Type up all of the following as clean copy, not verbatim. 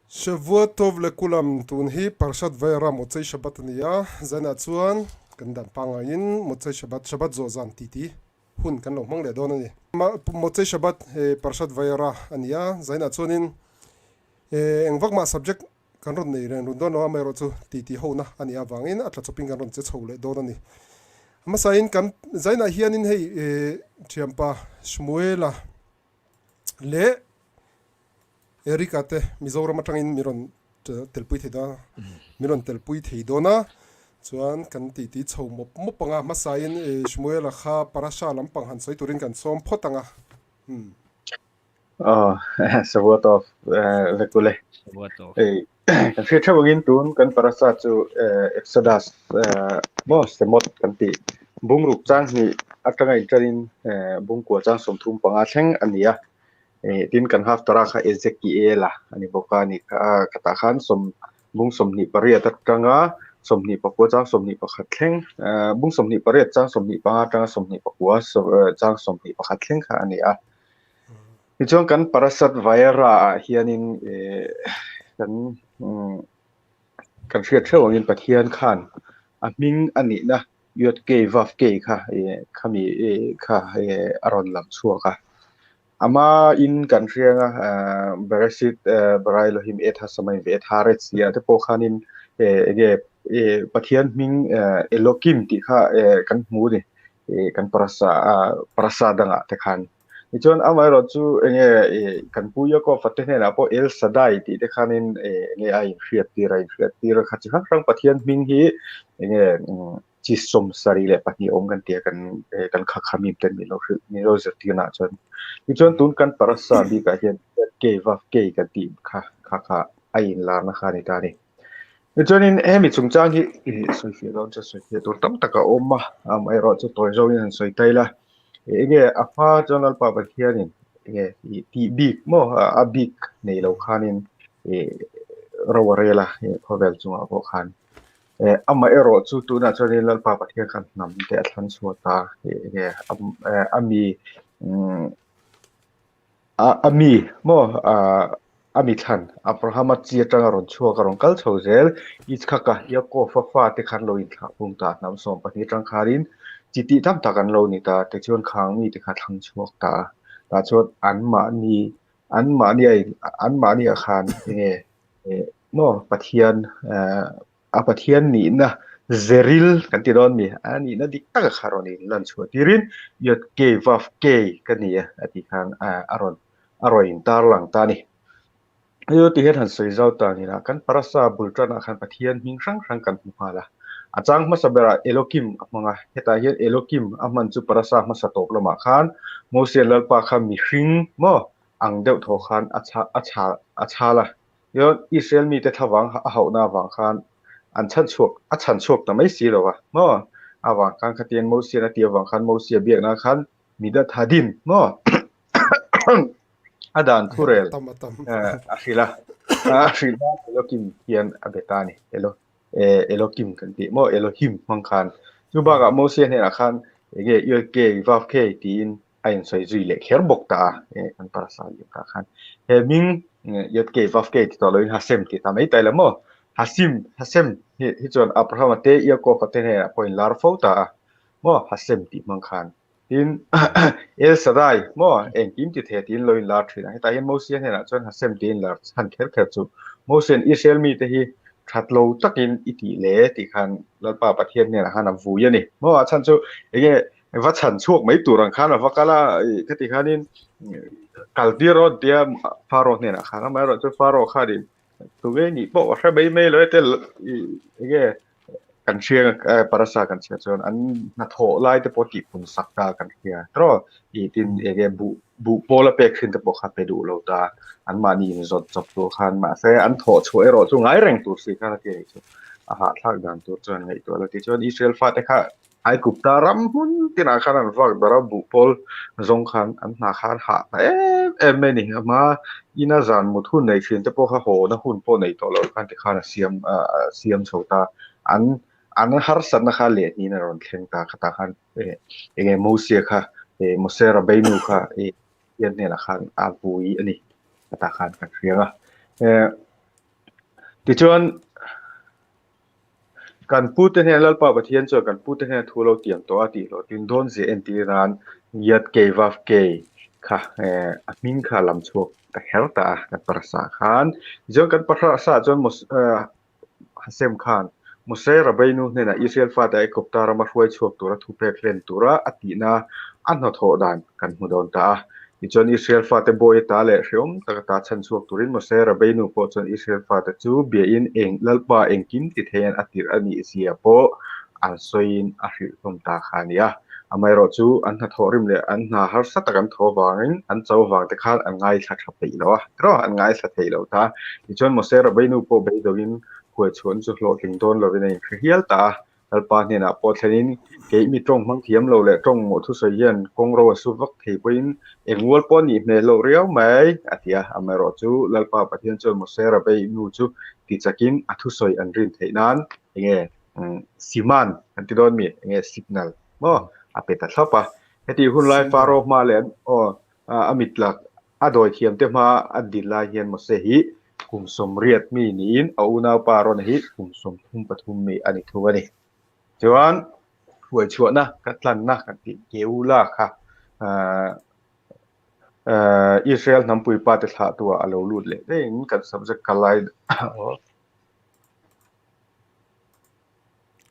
שבוע טוב לכולם, תהי פרשת וירא מוצאי שבת ענייה, זה נעצוען, גנדן פעמיים, מוצאי שבת, שבת זו זן titi, הון כאן לא, מנגלה דונני. מוצאי שבת פרשת וירא ענייה, זה נעצוענין, אנבק מה סאבג'קט, כאן רון נראה, רונדון לא אמר רוצו titi הונה ענייה ואין, את לצופין כאן רון צצחו לדונני. המסעין כאן, זה נעיינין היי, צ'ימפה שמואלה, Erikate mizoram matangin miron telpui theda miron telpui theidona chuan kan titi chho mopanga masain shmuel kha parasha lampang han soi turin kan som photanga Shabat vekule kan feature wagin tun kan parasha chu Exodus mo semot kan ti bungruk chang ni atanga interin bungko chang somthum panga thleng ania tin kan haf tara kha Ezekiel ani boka ni kata khan bung somni pariat atanga somni pakwa chang somni pakhat thleng bung somni pariat chang somni pa atanga somni pakwa chang somni pakhat thleng kha ani a nichong kan parasat vaira hianin kan fiat thewangin pathian khan aming ani na yot ke waf ke kha khami kha aron lam chua kha ama in country nga berasit barai lohim etha samai ve tharet sia te pokhanin pathian ming elokim ti kha kan mu ni kan parasa danga te khan ichon amai ro chu kan puya ko fatene na po el sadai ti te khanin nge ai fiat ti ra kha chi khang pathian ming hi chi som sari le pati om kan tia kan kha khamim ten mi lo zati na chon ichon tun kan parasa bi ka hian ke wa ke ka ti kha ai la na kha ni ta ni ichon in emi chungchang hi soi fi lo cha soi fi tur tam taka om ma am ai ro chu toy zo in soi taila apa jonal pa hianin ti big mo a big nei lo khanin rawarela khovel chunga ko khan amma ero chu tu na chori lal pa pathian kan nam te thlan chuata ami mo ami than abraham chi tanga ron chua ka ron kal chhozel ichkhaka yako fa te khan lo in thla pum ta nam som pani tang kharin chiti tam ta kan lo ni ta te chon khang mi te kha thang chuak ta chot an ma ni a khan mo pathian apathian ni na zeril kan ti don mi ani na dik ta kharoni lan chu tirin yot ke waf ke kania ati khan aroin tar lang ta ni yo ti het han sei zau ta ni na kan parasa bultana khan pathian ming sang kan hala achang ma sabera elokim amanga heta hian elokim aman chu parasa ma sa top lama khan Mosia lalpa kha mi hring mo ang deuh tho khan acha la yo Israel mi te thawang a hauna wang khan an chan chuak ta mai si lo wa mo awang kan khatien Mosia na tia wang khan Mosia biak na khan mida thadin mo adan thurel akhila elokim hian abetani elokim kan ti mo elohim mang khan chuba ga Mosia ne khan yo ke waf ke tin ain soi zui le kher bok ta an parasa yu ka khan he ming yot ke waf ke ti to loin hasem ti ta mai tai la mo hasem hi chon abraham te yako fatene point lar fo ta mo hasem ti mang khan tin el sadai mo engkim ti the tin loin lar thina ta hian Mosia ne na chon hasem tin lar han kher chu Mosen Israel mi te hi thatlo takin iti le ti khan lalpa pathian ne han am vu ya ni mo chan chu va chan chuak mai turang khan wa kala kati khanin kaltiro dia faro ne na khan ma ro chu faro khadin tu ve ni po ra bai mai lo te kan sia parasa kan sia chon an na tho lai te poti pun sakta kan sia tro I tin bu pola pek sin te po kha pe du lo ta an ma ni zot chop to khan ma se an tho chue ro chu ngai reng tu si kha ke chu a ha thak dan tu chon ngai to la ti chon Israel fa te kha ai kup ta ram hun tina khan an vak dara bu pol zong khan an na khan ha me ni ma ina zan mu thun nei fin te po kha ho na hun po nei to lo kan te khan siam chota อันนั้นฮาร์สันนะคะเลนี่นะรอนเข่งตาขตาขันโมเสียค่ะโมเสราเบนูค่ะยันเนี่ยนะคะอาบุยอันนี้ขตาขันกันเรียงดิฉันการพูดเนี่ยเราป่าวประเทศจอการพูดเนี่ยทั่วเราเตรียมตัวตีเราตินโดนเสียนตีนานยัดเกย์วัฟเกย์ค่ะมินค่ะลำชวกแต่เฮลตากันประสาขันจนกันประสาจนมุสฮัสเซมขันมุสเซราเบนูเนี่ยนะอิสราเอลฟาดไอ้กบตารามาช่วยชวกตัวทุเปกเลนตัวอตินาอันนอทโหดานกันมุดอนตาจนอิสราเอลฟาดบอยตาเล่เรียมตะกตาชันชวกตัวรินมุสเซราเบนูพอจนอิสราเอลฟาดจูเบียอินเองลลปาเองกินติเทียนอติอันนี้เสียโปอันซอยน์อาริลมตาขานียอเมริจูอันนัทอริมเลอันนาฮาร์สัตกันทอวางินอันเจ้าวางตะขาอันง่ายสักทับไปแล้วเพราะอันง่ายสักทีแล้วตาจนมุสเซราเบนูพอไปดูวินหัวชวนจุดโลกิงโดนเราเป็นเฮียลตาลปาเนี่ยนะพอเช่นนี้เกี่ยมีตรงมังเทียมเราเลยตรงหมดทุกส่วนกงโรสุวักที่เป็นเอ็งวัลปอนี่เมโลเรียวไหมอาทิตย์อเมริจูลปาประเทศจนมุสเซราเบนูจูติดจักินอัทุกส่วนอันรินที่นั้นเงี้ยสิมันอันที่โดนมีเงี้ยสิกนัลบ่อาเป็ดตัดเข้าไปที่หุ่นไลฟาโรมาเลยอามิดลักโดยเทียมเตมาอดีตลายเฮียนมุสเซฮีกุมสมเรียดมีนินเอาหน้าปารอนฮิกุมสมทุ่มปฐุมมีอันนี้ทัวนี่จวนหัวชวนนะกัตลันนะกันที่เกวล่าค่ะอิสราเอลนำปุยปาเตถาตัวอาลูลุดเลยได้ยังกันสับจะกลาย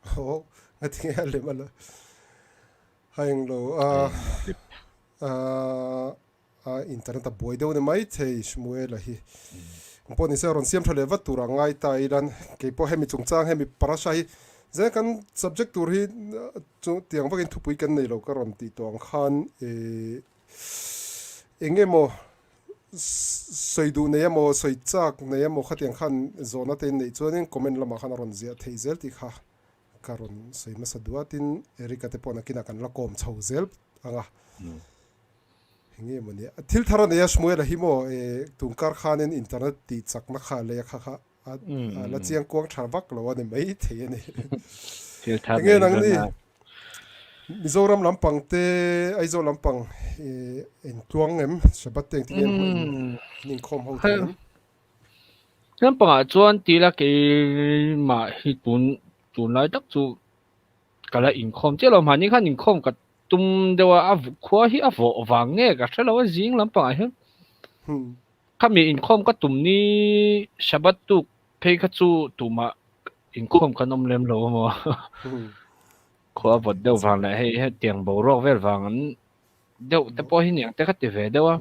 โอ้ไม่ทิ้งอะไรมาเลยให้เราอินเทอร์เน็ตบ่อยเดี๋ยวนี้ไม่เที่ยชมัวเลยผมพอนี่เสียรอนเสียมทะเลวัดตัวร่างไงตายดันเกี่ยวกับให้มีจงจ้างให้มีปราชัยเจ้ากัน subject ตัวที่จุดที่ยังว่ากันทุบไปกันในเราก็รอนตีตัวขันเองโมสวยดูเนี่ยโมสวยจักเนี่ยโมขัดยังขันโซนนั้นในส่วนนี้คอมเมนต์ละมาขันรอนเสียที่เซลที่ค่ะการอนสวยมาสะดวกที่เอริกาเตปอนักกินกันละกอมชาวเซลอ่ะเงี้ยมันเนี่ยทิลทารันเนี่ยสมัยละฮิโมตุงการขานอินเทอร์เน็ตติดสักนักข่าวเลยค่ะแล้วเจียงกวางชาวบักเราว่าเนี่ยไม่เที่ยนี่เงี้ยนั่งนี่มิโซรัมลำปังเตไอโซลำปังเอ็นตวงเอ็มฉบับเต็งที่นิ่งคอมเขาเต็มลำปังอ่ะจวนตีละกี่มาฮิตุนจุนไล่ตักจูก็ละอินคอมเจ้าเรามานี่ค่ะอินคอมกับตุ้มเดี๋ยวอ่ะขวาที่อ่ะวางเงี้ยก็ใช่เราว่าจิงลำปังอ่ะฮะข้ามีอินคอมก็ตุ้มนี้ฉบับตุกเพย์ก็จูตุ้มอ่ะอินคอมก็นมเล็มโลมั้งขวาบดเดี๋ยววางเลยให้เตียงเบารอกเวลวางนั้นเดี๋ยวแต่พอเห็นอย่างแต่ก็ตีเวเดี๋ยวอ่ะ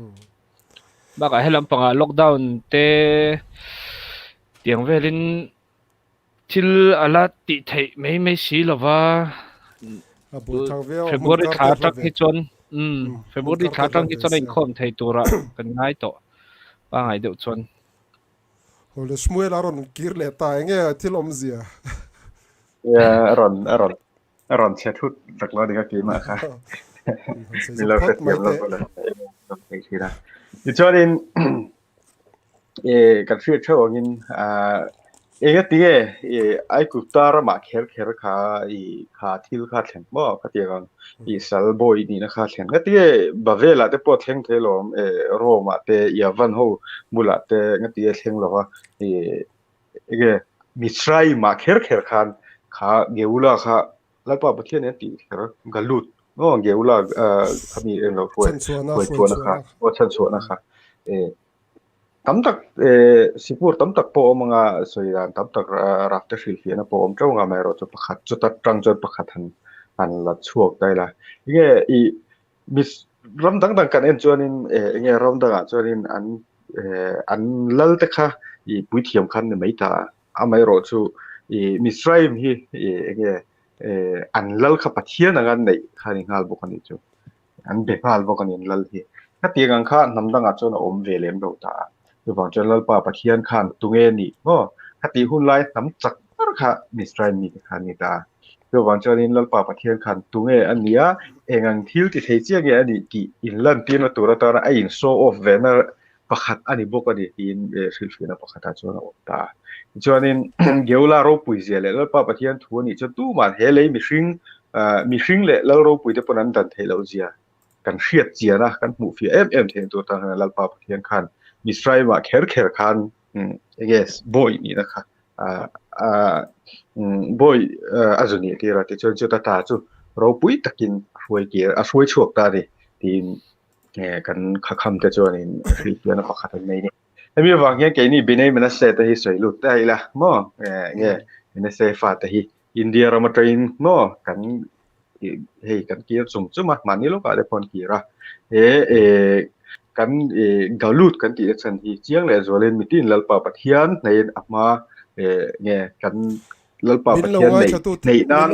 บางให้ลำปังอ่ะล็อกดาวน์แต่เตียงเวลินที่อะไรติดไม่สีหรอวะเฟบรุรีขาตั้งที่จนเฟบรุรีขาตั้งที่จนอินคอมไทยตัวละกันง่ายต่อบางไงเดี๋ยวจนโอ้เลยสมัยละรอนกิร์เลตายเงี้ยที่ลมเสียอรอนเชทุดจากเราดีก็กี่มาค่ะมีเราเสียบเราเลยอีกทีนะดิฉันกันเชื่อเชื่องินเองก็ตีไอ้กุตาระมาเคร์ขาขาที่ลูกค้าแข่งบ่ก็ตีกันสัลบอยนี่นะขาแข่งก็ตีบาเวล่าแต่พอแข่งเทลมโรมาแต่ยาวันหูบุลาแต่ก็ตีแข่งหรอว่ามิสไรมาเคร์ขาเกวล่าขาแล้วพอประเทศนี้ตีกันลุดก็เกวล่าเขามีเองเราช่วยนะคะว่าฉันช่วยนะคะตั้มตักสิพูดตั้มตักพอมังอ่ะส่วนใหญ่ตั้มตักรักแต่ฟิลฟินะพอมเจ้าง่ายไม่รู้จะประคัดจุดตัดตรังจุดประคัดหันลัดช่วงได้ละยังไงมิสรำดังกันเอ็นจวนินยังไงรำดังจวนินอันลัลเตค่ะปุยเทียมขันเนี่ยไม่ตาไม่รู้จูมิสไรม์ฮียังไงอันลัลขับปัทเทียนังกันเนี่ยขันงาลบุกันนี่จูอันเบกาลบุกันนี่ลัลฮีถ้าตีกันข้านำดังจวนอมเวเลมดูตาอยู่ฝั่งจนลัลป่าปะเทียนขันตุงเอนี่ก็ถ้าตีหุ่นไล่น้ำจักรค่ะมิสไรม์มีขันนี่ตาอยู่ฝั่งจนลัลป่าปะเทียนขันตุงเออันนี้เองอันทิลติเทียเงี้ยนี่กี่อินลันตีนตัวตาไอ้อินโซออฟเวนอร์ ประคัดอันนี้บอกกันดีทีนฟิลิปปินส์ประคัดจวนออกตาจวนนี้เกี่ยวลาเราปุยเสียเลยแล้วป้าประเทศทัวนี่จะตู้มาเฮเลยมีชิงเลยแล้วเราปุยจะปนันดันเทเราเสียกันเชียดเสียนะกันหมู่ฟีเทนตัวทางแล้วป้าประเทศคันมีสไตร์มาเคร์คันyes boy นี่นะครับboy อาจุนี่ที่เราที่จวนตาจูเราปุยตะกินช่วยเกียร์ช่วยช่วยตาดิทีกันคำจะจวนนี่ฟิลิปปินส์ประคัดในนี่มีบางอย่างแกนี่บินให้มันเสร็จที่สวยลุดได้ละมั่งมันเสร็จฟาดที่อินเดียเรามาเทรนมั่งกันเฮ้กันเกี่ยวสมจุมามันนี่ลูกอะไรพอนกี่ระกันกาลุดกันที่สันที่เชียงเลยส่วนเล่นมิตินลัลปาปะเทียนในอัปมากันลัลปาปะเทียนในนั้น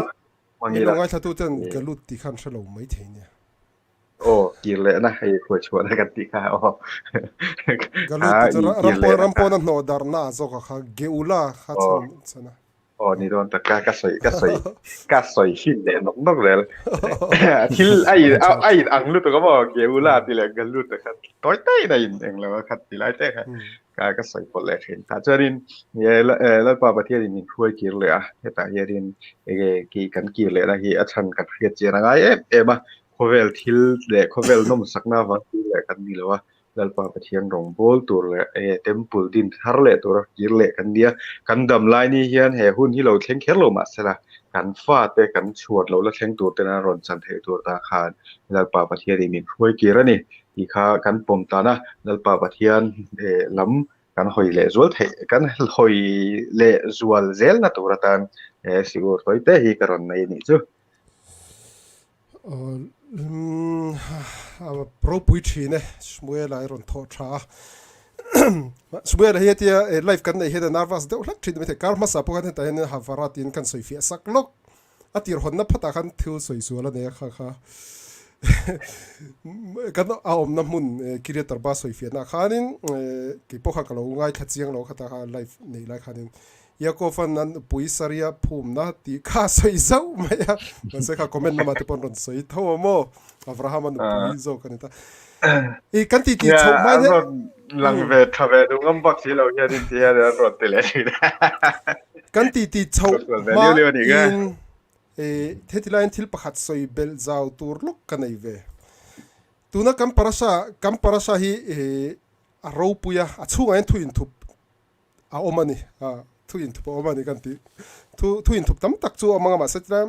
บางอย่างเราจะตู้จนกาลุดที่ขันฉลองไม่ถึงเนี่ยโอ้กินเลยนะให้ขวดชวนกันตีข้าวกาลุดจะรำปอนนั่นโนดาร์น่าโซก็ค่ะเกอุล่าค่ะฉันนะอ๋อนี่โดนตะกาสอยชิ้นเนี่ยนกเลยที่ไอ้อังลุดตัวก็บอกเกอุล่าที่แหละกันลุดแต่ครับต้อยเต้ในเองแล้วครับที่ไรเต้ครับกาสอยคนแรกเห็นถ้าเจอดินเนี่ยแล้วป่าประเทศนี้ช่วยกินเลยอ่ะแต่เฮดินกี่กันกินเลยนะที่อาจารย์กันเพียรเจริญไงมาKovel til det kovel nom sakna va til kan ni lewa lalpa pathian rong bol tur le temple din tharle tur kirle kan dia kan dam lai ni hian he hun hi lo thleng kher lo ma sela kan fa te kan chuat lo la thleng tur te na ron chan the tur ta khan lalpa pathian min khoi kira ni ti kha kan pom ta na lalpa pathian lam kan hoi le zual the kan hoi le zual zel na tur tan sigur toi te hi karon nei ni chu proปุยชีเนี่ยสมัยไรรอนทอชาสมัยไรเฮียที่ไลฟ์กันในเฮียนาร์วัสเดอลักชินไม่ถึงการมาสับกันแต่เนี่ยฮาฟาราตินกันสวยฟีสักล็อกอาทิตย์คนนับพัตตากันทิวสวยสวยแล้วเนี่ยค่ะกันเอาอมน้ำมุนกิริยาตร์บ้าสวยฟีนะขานินกี่พวกเขาเราง่ายทัดเสียงเราขัดตาไลฟ์ในไลฟ์ขานินยาโกฟันนั้นปุยสริยาภูมินะที่ข้าสวยเจ้าไม่อะมันเสียข้าคอมเมนต์มาที่ปนรอนสวยเท่าโมอัฟราฮัมมันปุยเจ้ากันนี่ตาอีกันตีชาวไม่เนี่ยหลังเวทเวดูงั้นบักสิเราแค่ดินที่เรารถเตะเลยกันตีชาวมาอินเที่ไลน์ที่ประคัดสวยเบลซาวตูร์ลุกกันไอเวตัวนั้นกัมปราชาฮีเราปุยอะช่วงนั้นทุยอินทุบอาอมันนี่ทุยนทุบออกมาในกันที่ทุยนทุบตั้มตักจูออกมาเสร็จแล้ว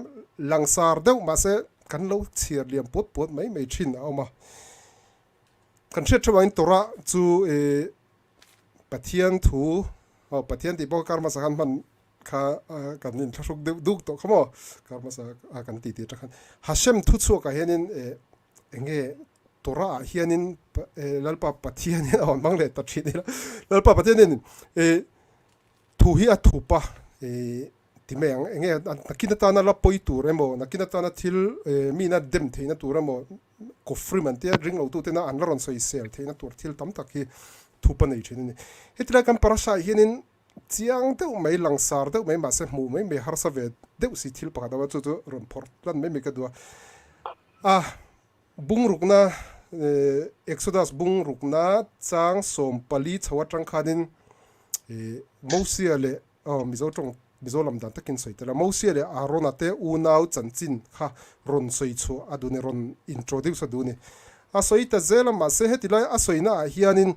หลังสาร์เดียวมาเสร็จกันเราเชียร์เลี้ยงปวดไม่ชินเอามากันเชื่อชาวอินตัวระจูปะเทียนถูปะเทียนที่บอกการมาสักมันข้ากันนินทุกดูตัวเขาบอกการมาสักกันตีจักกันฮัชเชมทุกชั่วกันเห็นเงี้ยตัวระเฮียนินแล้วปะเทียนนี่อ่อนบ้างเลยตัดชิ้นนี่แล้วปะเทียนนี่ทูฮีอัทูปะที่แม่งเงี้ยนักกินตานาลาปอยตัวเรโมนักกินตานาทิลมีนาเดมเทนะตัวเรโมกฟรีมันเตียริงเราตัวเตนะอันละรอนสอยเซลเทนะตัวทิลตั้มตักฮีทูปะนี่เช่นนี้เฮติลากันปราชาเฮนินเจียงเต้าไม่หลังสาร์เต้าไม่มาเสมูไม่ฮาร์สเวดเต้าสิทิลปะกันแต่ว่าจู่ๆรอนพอร์ตลันไม่มีกันตัวบุงรุกนะเอ็กโซดัสบุงรุกนะจางสมปลีชาวจังคานินMosia เลยมิโซจงมิโซลำดันตะกินสวยแต่ละ Mosia เลยรอนเตอูนาวจันจินค่ะรอนสวยชัวดูเนี่ยรอนอินโทรดิวส์ดูเนี่ยสวยแต่เจลมาเสเหตุไรสวยน่ะเฮียนิน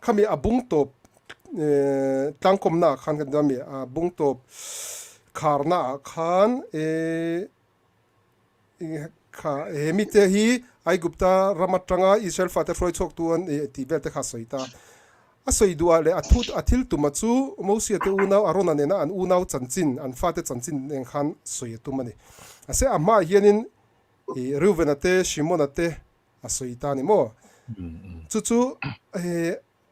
ข้ามีบุงตบตั้งคมน่ะขันกันดามีบุงตบคาร์น่ะขันค่ะมิเตฮีไอกุปตารามัตรังอิสราเอลฟาเตฟรอยชกตัวที่เวลเตข้าสวยตาสวยดูอะไรอาทิตย์ตุมาจูโมเสียเตอูนาวอารมณ์เนี่ยนะอันอูนาวจันจินอันฟาเตจันจินเนี่ยขันสวยตุมันนี่เสียอามาเฮียนินริวเวนัตเตชิโมนัตเตสวยตานี่โมจู่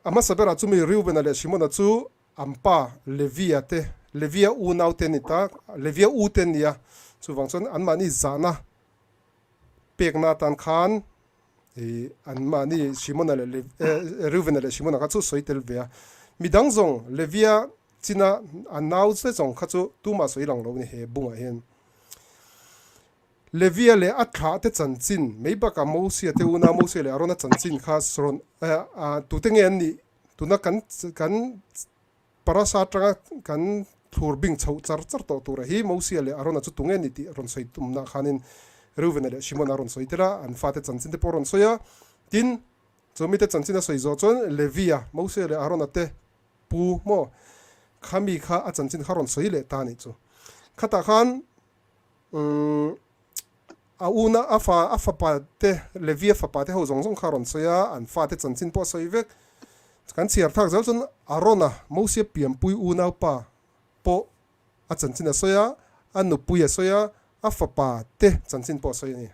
อามาสับเบราจูมีริวเวนัตเลชิโมนัตจูอัมปาเลวียเตเลวียอูนาวเตนิตาเลวียอูเตนี่ะจู่ฟังส่วนอันมานี่จานะเปียกนาตันขันอันมานี่ชิมอนอะไรริวเวนอะไรชิมอนก็จู่สวยเตลเวียมีดังซงเลวียจีน่าอันนาวเซซงก็จู่ตู้มาสวยหลังเราเนี่ยบุ้งเห็น Levia le atha te chanchin meibaka Mosia te una Mosia le arona chanchin kha sron tu te nge ni tuna kan parasa tanga kan thurbing chau char to tura hi Mosia le arona chu tunge ni ti ron soi tumna khanin ruven le shimon aron soi tera an fa te chanchin te poron soya tin chomi te chanchin a soi zo chon Levia Mosia le arona te pu mo khami kha a chanchin kharon soi le ta ni chu khata khan a una afa pa te Levia fa pa te ho zong kharon soya an fa te chanchin po soi vek kan chiar thak zal chon arona Mosia piam pui una pa po a chanchin a soya anu pui a soya afa pa te chanchin po soya ni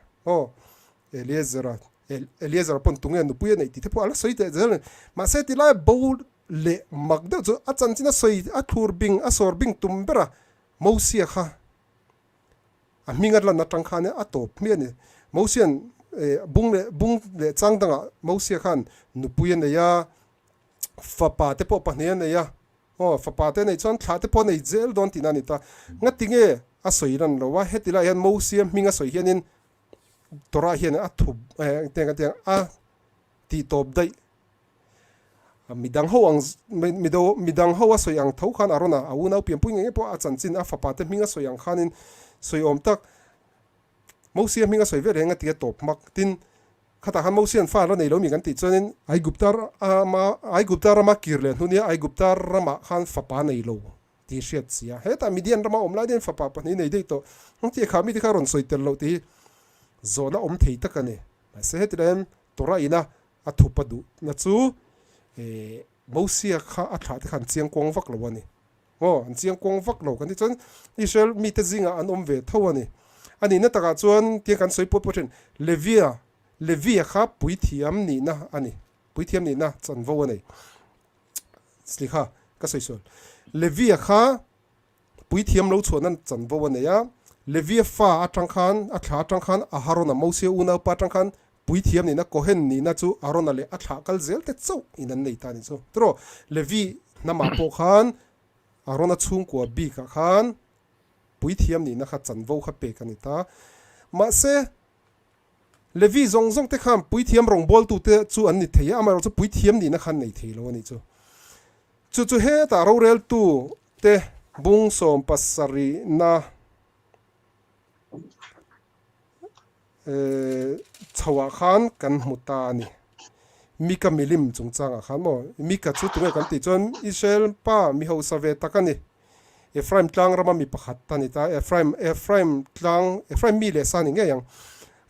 Eliezer pon tunge anu pui nei ti te po ala soi te zel ma se ti la bo le magde zo a chanchin a soi a thurbing a sorbing tumbera Mosia kha a mingat la na tangkhane a top me ni Mosian bung le changdanga Mosia khan nupuyen ne ya fapa te po pahne ne ya fapa te nei chon thla te po nei zel don tinani ta ngatinge a soiran lo wa hetila yan Mosia minga soi hianin tora hian a thub tenga a ti top dai midang ho ang midang ho a soi ang tho khan arona a unau piam pui nge po a chanchin a fapa te minga soi ang khanin soi om tak Mosia minga soi ve renga ti top mak tin khata han Mosia fa lo nei lo mi kan ti chonin ai guptar ma kirle hnuaia ai guptar rama khan fapa nei lo ti hriat sia heta midian rama om lai den fapa pa nei dei to ti kha mi ti kha ron soi tel lo ti zona om thei takane se hetrem tora ina a thupa du na chu Mosia kha a tha te khan chiang kong vak lo ani an chiang kong vak lo kan ti chon Israel mi te zinga an om ve tho ani ani na taka chuan ti kan soi pot potren Levia kha puithiam ni na ani puithiam ni na chan vo ani slikha ka soi sol Levia kha puithiam lo chuan an chan vo ani ya Levia fa atang khan a thla atang khan a harona Mosia una pa atang khan puithiam ni na kohen ni na chu arona le a thla kal zel te chau inan nei ta ni chu tro Levi na ma po khan arona chung ko bi ka khan puithiam ni na kha chan vo kha pe kan ta ma se Levi zong te kham puithiam rong bol tu te chu an ni theih ama chu puithiam ni na khan nei thei lo ani chu he ta ro rel tu te bung som pasari na chawa khan kan muta ni mika milim chungchanga khan mo mika chu tunga kan ti chon Israel pa mi ho save takani Ephraim tlang rama mi pakhat tani ta Ephraim mi le sani nge yang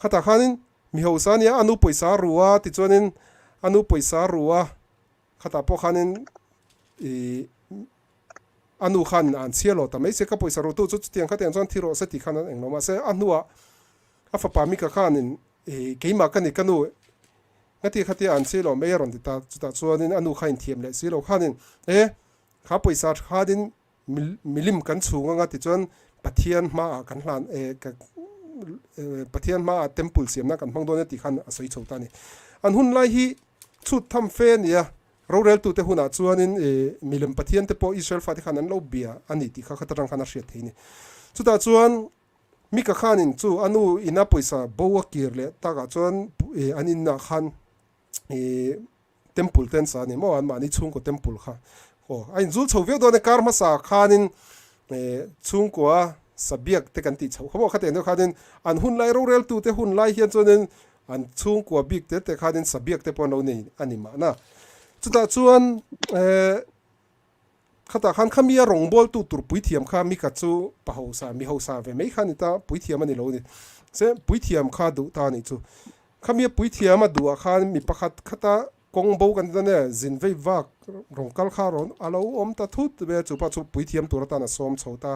khata khanin mi ho sani anu poisa ruwa ti chonin anu poisa ruwa khata po khanin anu khan an chialo ta mai se ka poisa ru tu chu tiang kha tiang chon thiro se ti khan eng no ma se anua afa pa mi ka khanin keima kani kanu ngati khati an chialo me ron ti ta chuta chuanin anu khain thiam le silo khanin kha poisa khadin milim kan chunga nga ti chon pathian ma kan hlan pathian ma temple siam na kan hmang don ti khan asoi chota ni an hun lai hi chut tham fe nia rorel tu te huna chuanin milim pathian te po Israel fa ti khan an lo bia ani ti kha khatarang khana hriat theini chuta chuan mi ka khanin chu anu ina poisa bowa kirle ta ka chuan anin na khan temple ten sa ni mo an mani chung ko temple kha ain zul chhovek do ne karma sa khanin chung ko sabiak te kan ti chho khomo khate no khanin an hun lai rorel tu te hun lai hian chonen an chung ko bik te khanin sabiak te pon lo nei anima na chuta chuan khata khan khamia rongbol tu tur puithiam kha mi ka chu pahosa mi hosa ve mei khanita puithiam ani lo ni se puithiam kha du ta ni chu khamia puithiam a du a khan mi pakhat khata kongbo kan ne zinvei wak rongkal kha ron alo om ta thut be chu pa chu puithiam turata na som chhota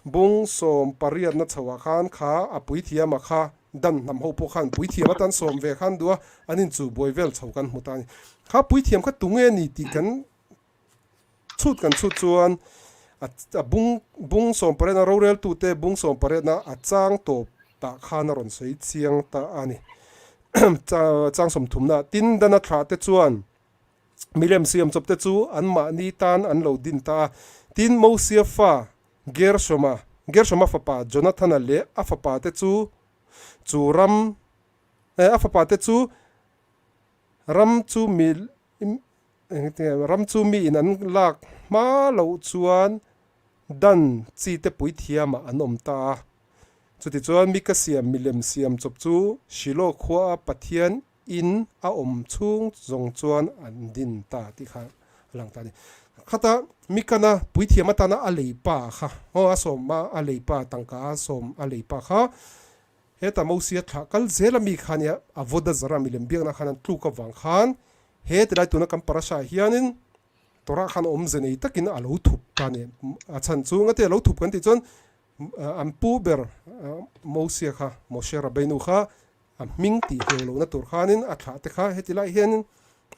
bung som pariat na chawa khan kha a puithiam a kha dan nam ho po khan puithiam tan som ve khan duwa anin chu boivel chhokan hmutani kha puithiam kha tunge ni ti kan chut chuan a bung som pare na rorel tu te bung som pare na a chang to ta khana ron sei chiang ta ani chang som thumna tin dana thra te chuan milem siam chop te chu an ma ni tan an lo din ta tin Mosia fa gershoma fa pa Jonathan le a fa pa te chu chu ram afapa te chu ram chu mi ram chu mi in an lak ma lo chuan dan chi te pui thiam an om ta chuti chuan mi ka siam milem siam chop chu shilo khwa pathian in a om chung zong chuan an din ta ti kha lang ta ni khata mi kana pui thiam ta na a leipa kha ho a som ma a leipa tangka som a leipa kha heta Mosia thla kal zela mi khania avoda zara milem biak na khanan tlu ka wang khan he te lai tuna kam parasha hianin tora khan om zenei takin a lo thup ta ni a chan chu nga te lo thup kan ti chon am pu ber Mosia kha Moshe Rabeinu kha am ming ti helo na tur khanin a thla te kha heti lai hianin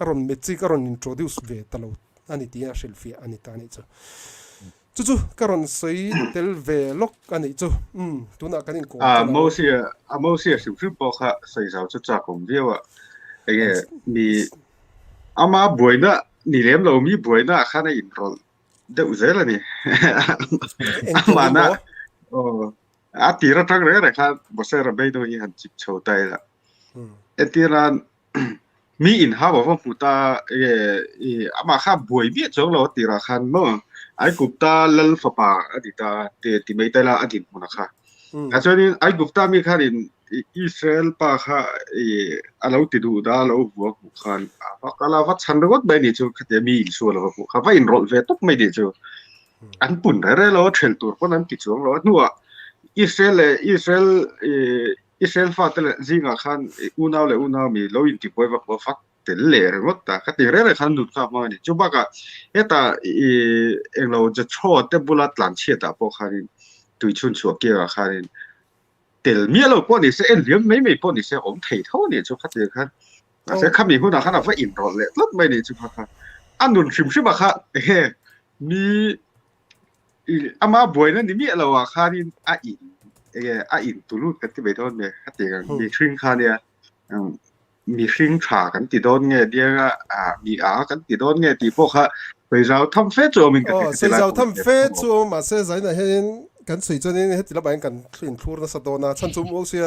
aron mechi karon introduce ve talo ani ti a selfie ani ta ni chu karon sei tel ve lok ani chu tuna kanin ko Mosia sim sim po kha sei zau chu cha kom viwa ege mi ama boina ni lem lo mi boina khana in rol de uzela ni ama na a tira thang re kha Moshe Rabeinu hi han chip chho tai la etiran mi in ha ba puta ama kha boi bi chong lo tira khan mo ai gupta lal fapa adita ti mai tai la adin mona kha achoni ai gupta mi kharin Israel pa kha alo ti du da lo bu khan pa kala wat chan got bai ni chu khate mi su lo bu kha va in rol ve tok mai ni chu an pun re lo thel tur kon an ti chong lo nuwa Israel fa tele zinga khan unaw mi lo in ti poi va ko fak tel le rot ta khate re khan du kha ma ni chu ba ka eta englo je cho te bulat lan che ta po kharin tui chun chu ke ga kharin tel mi lo po ni se en liam mai po ni se om thei tho ni chu khate khan se khami hu na khana fa in rol le lot mai ni chu kha anun shim ba kha he mi ama boina ni mi lo wa kharin a in tulut ka ti be don me khate ga mi thring kha ne mi thring tha kan ti don nge dia mi kan ti don nge ti po kha bây giờ thăm phết cho mình cái bây giờ thăm phết cho mà sẽ giải này hiện cái水准呢hết thì là bạn cần clean tour nó sao na chân chúng Mosia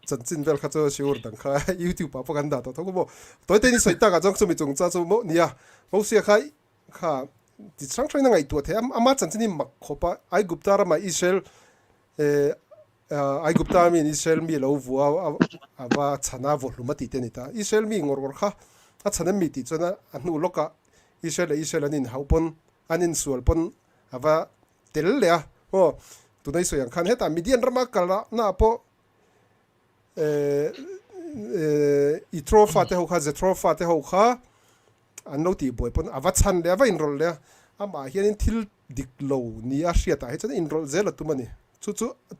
chân chính vel khá cho siêu đẳng khá YouTube bảo phát đó thôi cũng bộ tối tên水大个种说明种在做你啊Mosia khá khá thì sáng nay ngày tuổi thế ama chân chính mặc khổ pa ai gupta ra mà Israel ai gupta mi Israel mi lâu vua và chana vô lúc mà tí tên ta Israel mi ngor ngor khá à chana mi tí cho na anh nu loka Israel anin haupon anin sualpon ava tel le tunai so yang khan heta midian rama kala na po I trofa te ho kha ze trofa te ho kha an no ti boy pon ava chan le ava inrol le ama hianin thil dik lo ni a hria ta he chan inrol zela tumani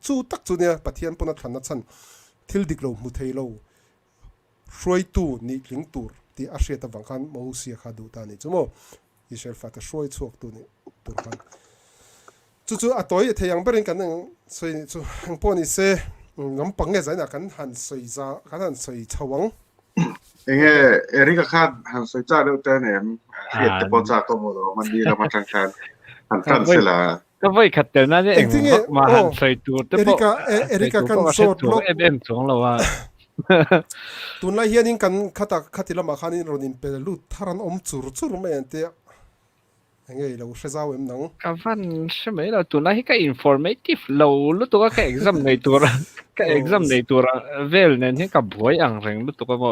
chu tak chu ne pathian pona thana chan thil dik lo mu thei lo roi tu ni ling tur ti a hria ta wang khan Mosia kha du ta ni chumo Israel fa ta roi chuak tu ni tur khan chu atoi theyang berin kan soi chu hangponi se ngam pange zaina kan han soi za kan han soi chawang enge erika khan han soi cha do te ne het te po cha ko mo man di la ma chang khan han kan se laก็ไม่ขัดแต่นั่นเองมาหันใส่ตัวแต่พอErika kan so lo em สองแล้วว่าตุนไลเฮียนิงกันขัดที่ละมาขันินโรนินเปรูทารันอมจูรไม่เห็นเตะยังไงเราเชื่อใจว่านังก็ฟันใช่ไหมเราตัวนั้นก็ informative เรารู้ตัวก็ exam ในตัวก็ exam ในตัวเวลเนี่ยก็บ่อยอย่างเร่งรู้ตัวก็บ่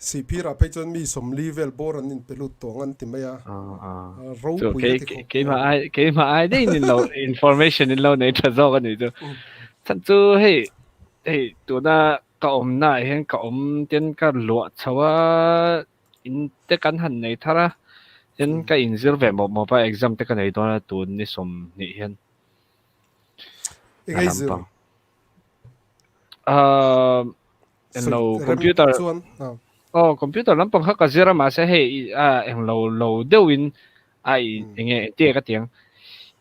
สีพีราไปจนมีสมลีเวลบอรันนินเปรูตัวงั้นติมายารู้ปุยเกี่ยมาไอ้ได้นี่เรา information นี่เราในทศกันนี่จ้ะฉันจูเฮ้ตัวน่ะก็อมน่ะเห็นก็อมเต็นก็หลวดชาวอินเตกันหันในท่าระเห็นก็อินซิลเวมอไป exam เตกันในตัวนี่สมนี่เห็นยังไงซิลเราคอมพิวเตอร์คอมพิวเตอร์นั้นปังเขาก็จะมาใช้ให้เราเดวินยังไงเจ๊ก็เตียง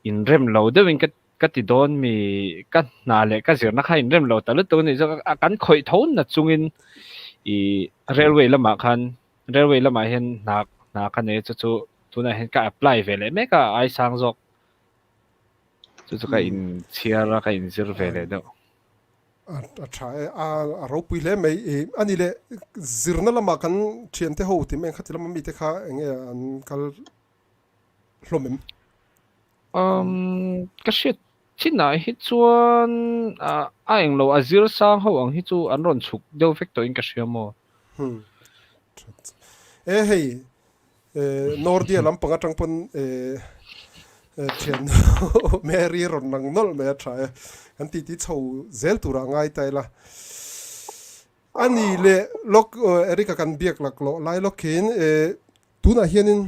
อินเริ่มเราเดวินก็ติดโดนมีก็น่าเลยก็เสียนักให้อินเริ่มเราแต่ละตัวนี่จะการคอยทนนะจุงอินเรลเวย์ละมาคันเรลเวย์ละมาเห็นนักคันนี้จะตัวนั้นเห็นก็ apply ไปเลยไม่ก็ไอ้สังจอกจะก็อินเชียร์ก็อินซิลไปเลยเด้อ trai a ro pui le mai ani le zirna lama kan thian te ho ti men khatil ma mi te kha enge an kal hlomem cái shit chín này hít chuan anh lo azir sang ho ang hít chu an ron chuk deu vector in cái shit mo hei nordia lampanga tangpon thian mary ron nang nol me trai an titi chho zel tura ngai tai la ani le lok erika kan biak lak lo lai lokin tuna hianin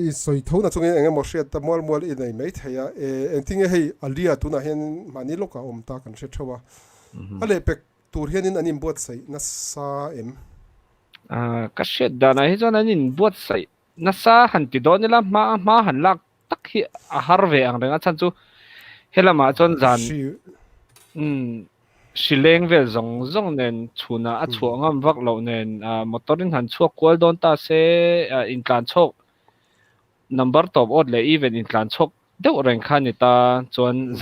i soi thona chunge enge Moshe ta mol mol i nei mai theia entinge hei alia tuna hian mani loka om ta kan se thowa ale pek tur hianin anim buat sai na sa em cái shit da này cho nên nhìn buốt say nó sa hẳn tí đó là mà hẳn lạc tắc hi har về ang đang chân chú hết là mà chọn dàn sileng về zong zong nên chuna a chuang am vak lo nên motorin han chuak kwal don ta se in tlan chok number top od le even in tlan chok deuh reng khan ni ta chuan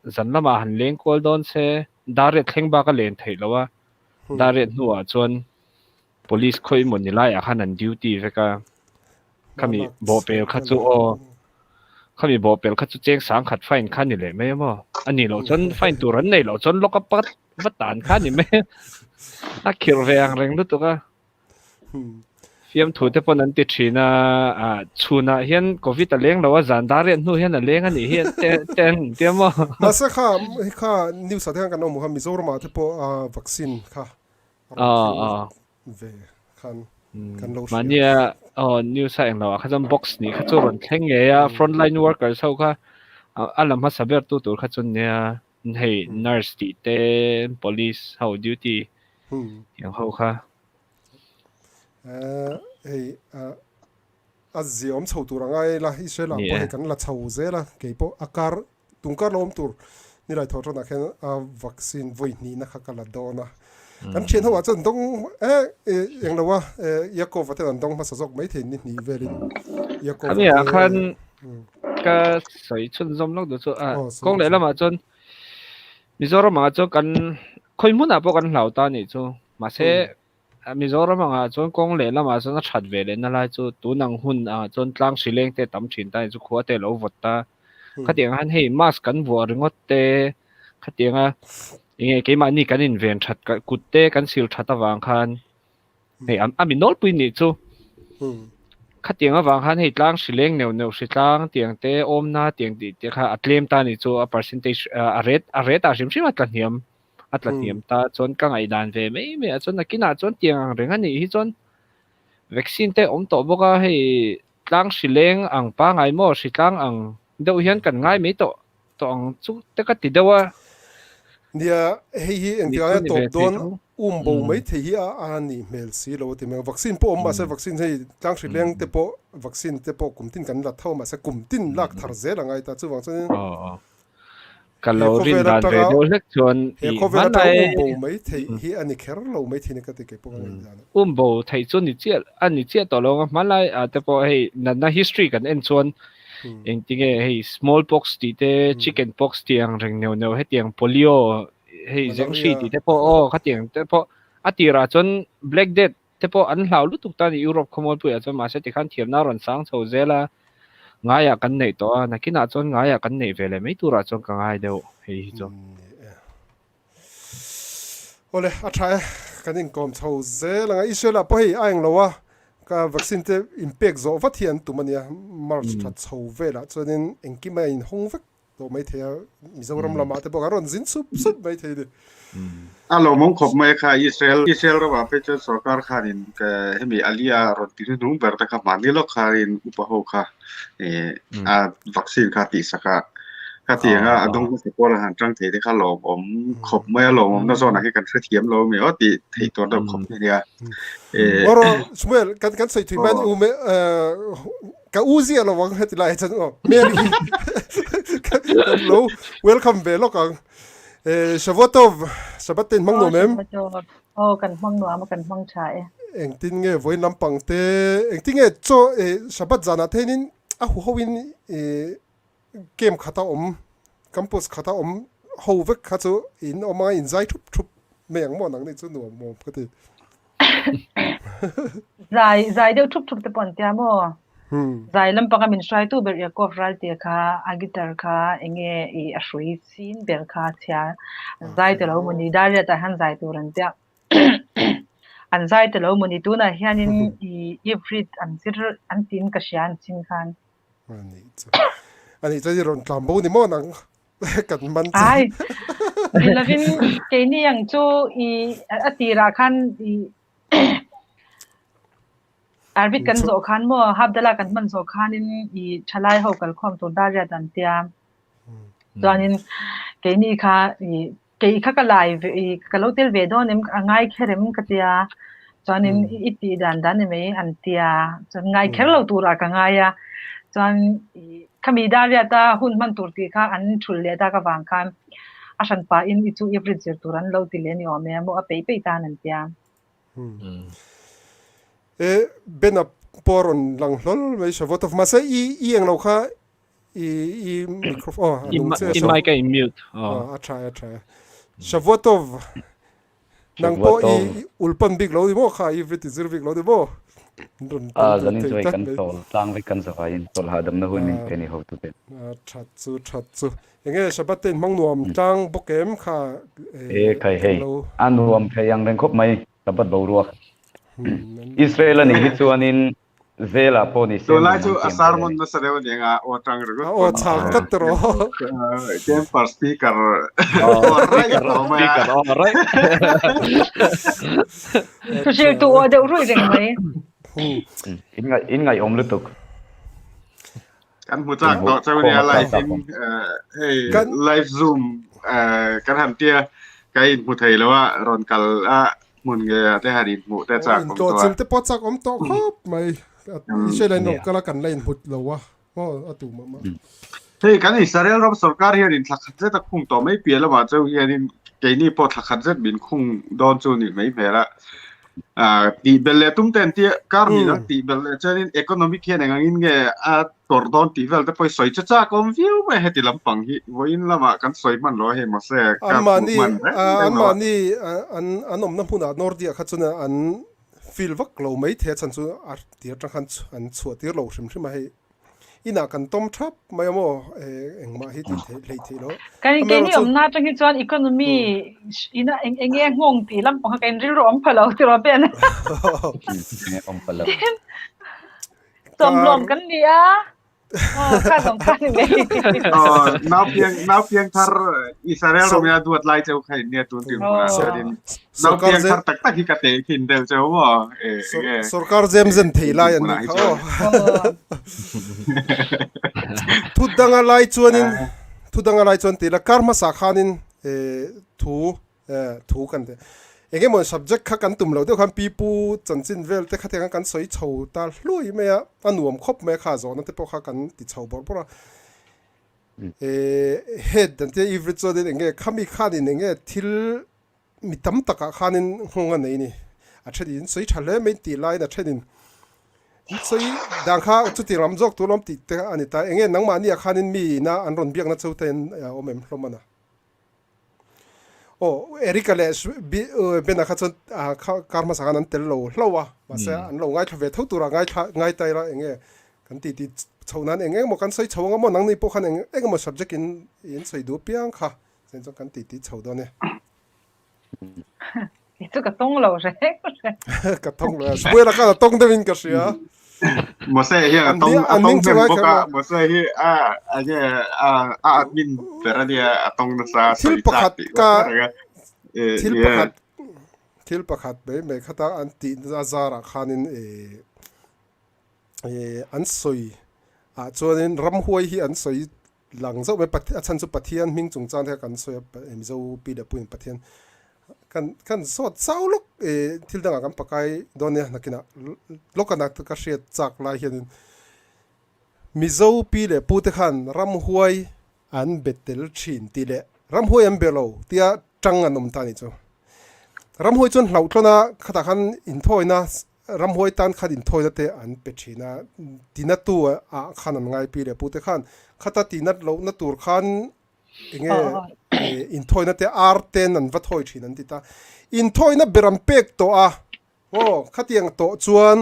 zan lama han leng kwal don se daret thleng ba ka len thei lowa daret nuwa chuan police khoi mon ni lai a khan an duty veka kami bo pel kha chu o kami bo pel kha chu cheng sang khat fine khan ni le me mo ani lo chon fine turan nei lo chon loka pat vatan khan ni me a khir ve ang reng lu tu ka fiam thu te pon an ti thina chuna hian covid a leng lo wa zan daret nu hian a leng ani hian ten te mo masa kha new sa thang kan om ha mizoram te po vaccine kha về kan lo mania new sa eng lo kha jam box ni kha chu ron thleng nge ya frontline workers ho kha alam ha saber tu tur kha chun ne hei nurse ti te police how duty yang ho kha hei aziom chho tur angai la israel po he kan la chho zela ke po akar tungkar lom tur ni lai thor na khen vaccine voi ni na kha kala dona kan chen hoa chen dong yang lawa yakov ate an dong ma sa jok mai thein ni ni velin yakov ami khan ka soi chun zom lok do chu kong le lama chon mizoram ma chu kan khoi mun a po kan hlau ta ni chu ma se mizoram ma chon kong le lama chon a that ve le na lai chu tu nang hun chon tlang sileng te tam thin ta chu khuwa te lo vot ta khatiang han hei mask kan vuar ringot te khatianga inge ke ma ni kan in ven that ka kutte kan sil thata wang khan hei ami nol pui ni chu khatianga wang khan hei tlang sileng neu si tlang tiang te om na tiang ti te kha atlem ta ni chu a percentage a rate a sim sim atlan hiam ta chon ka ngai dan ve me a chon nakina chon tiang ang reng ani hi chon vaccine te om to boka hei tlang sileng ang pa ngai mo si tlang ang deuh hian kan ngai me to ang chu te ka ti dewa nia hei eng tia top don bo mai theih ani mel si lo ti me vaccine po ma se vaccine hei tlang sileng te po vaccine te po kumtin kan la tho ma se kumtin lak thar zel angai ta chu wang chen calorie dan ve do lek chuan he covid ta bo mai thei hi ani kher lo mai thine ka te ke po ngai bo thei chu ni chiat ani chiat to lo malai te po hei na history kan en chuan eng tinge hei smallpox ti te chicken pox tiang reng neu he tiang polio hei zengshi ti te po kha tiang te po atira chon black death te po an hlau lu tuk ta ni Europe khomol pu ya chon ma se ti khan thiam na ron sang chho zela ngaya kan nei to na kina chon ngaya kan nei vele mei tura chon ka ngai deu hei chon ole a try kan in kom chho zela ngai israel po hei aeng lowa ka vaccine te impact zo vathian tumania march that chho vela chonin engkima in hongvek to mai thea mizoram lama te boka ron zin sup mai thei de alo mong khop mai kha israel ro ba pe cho sarkar kharin ka hemi alia ro ti nu ber ta kha mani lo kharin upaho kha a vaccine kha ti saka ka ti nga adong se por han trang the de kha lo om khop mai lo om na zo na ki kan se thiam lo me o ti thei to do khop ni ya oro smuel kan sai thui man u me ka uzi alo wang het lai chan o meri hello welcome be lokang shavatov shabatin mang no mem kan mang no ma kan mang cha eng tin nge voi lampang te eng tin nge cho shabat jana thenin a hu howin game khata om campus khata om hầu vek khá chú in ở mai in giải thup mèng mò nắng này chú nùa mồm cái gì dài đều thup te pon tia mo dài lam panga min shrai tu ber yakov ral te kha agitar kha enge I ashui sin ber kha chia dài te lo moni daria ta han dài tu ran tia an dài te lo moni tu na hianin I ifrit an sir an tin ka sian chin khan anh ấy ron làm bố ni mò nắng cần man ai lavin ke ni yang chu I atira khan I arbit kan zo khan mo habdala kan man zo khanin I thalai ho kal khom to daria dan tia chuanin ke ni kha ke kha ka live ka lotel ve don em ngai kherem ka tia chuanin iti dan me an tia chuan ngai kher lo tura ka ngaia chuan khami daria ta hun man tur ti kha an thul le ta ka wang khan asan pa in ichu every zir turan lo ti le ni o me mo a pe ta nan tia bên à poron lang lol với Shabat of Masa i ang kha i microphone I mic in mute try Shabat of nang po I ulpan big lo di mo kha i vit zir big lo di mo zanin joy kan tol tang ve kan zawain tol hadam na hunin peni ho tu ten chat chu enge Shabat ten mang nuam tang bokem kha kai hei anuam pheyang ren khop mai tabat boruak Israel ani hi chuanin zela poni so lai chu asar mon na sarewa denga o tang ru o chang kat ro kem par speaker right Tusil tu ada urui deng mai in ngai om lutuk kan mu chak to chau ni live in hey live zoom kan han tia kai mu thei lo wa ron kal a mun ge te hadin mu te chak kom to chim te pot chak om to khop mai ishe lai no kala kan lain hut lo wa mo atu ma hey kan Israel rob sarkar hian in thakhat je ta khung to mai pia la ma chau hian in ke ni po thakhat je bin khung don chu ni mai phela ti belle tum ten ti kar ni na ti belle chanin economic hian angin ge a tor don ti vel te poi soi cha kom view mai heti lampang hi voin lama kan soi man lo he ma se ka mani an om na huna nordia khachuna an feel vak lo mai the chan chu ar tir tang khan an chu tir lo shim shim hai ina kan tom thap mai mo engma hi ti lei thi lo kan ke ni om na tang hi chuan economy ina enge ngong ti lam pang kan ril rom phalo ti ro pen om pala som lom kan lia ka som kan ni now piang thar Israel rom ya duat lai cheu khai ne tun tin na sadin now piang thar tak tak hi ka te khin del cheu mo sarkar jem zen thei lai an ni kha thudanga lai chuan ti la karma sa khanin thu kan te enge mo subject kha kan tum lo de khan pipu chanchin vel te kha te kan soi chho ta hlui me a anuam khop me kha zo na te po kha kan ti chho bor bor head dan te every so de enge khami khanin enge thil mitam taka khanin honga nei ni a thadin soi thale me ti lai na thadin soi dang kha chu ti ram jok tu lom ti te ani ta enge nangma ni a khanin mi na an ron biak na chau ten omem hlomana Erika le bena kha chon karma sa kan tel lo hlowa ma se an lo ngai thave thau tura ngai tai ra enge kan ti chhonan enge mo kan soi chhonga mo nang ni po khan enge mo subject in soi du piang kha sen so kan ti chho do ne itu ka tong lo re ka tong lo spuela ka tong de vin ka sia Moshe hian atong hem boka Moshe hi admin peradia atong na sa thil pakhat be me khata anti zara khanin an soi chuanin ram huai hi an soi lang zo me chan chu pathian ming chung chan the kan soi em zo pi da puin pathian kan so chauluk thil danga kan pakai done nakina lokana ka hriat chak lai hian mizo pi le pu te khan ram huai an betel thin ti le ram huai am belo tia tang anom ta ni chu ram huai chon hlau thlona khata khan in thoina ram huai tan khan in thoina te an pe thina tina tu a khan an ngai pi le pu te khan khata tinat lo na tur khan enge in thoi na te R10 an va thoi thin an ti ta in thoi na beram pek to a khatiang to chuan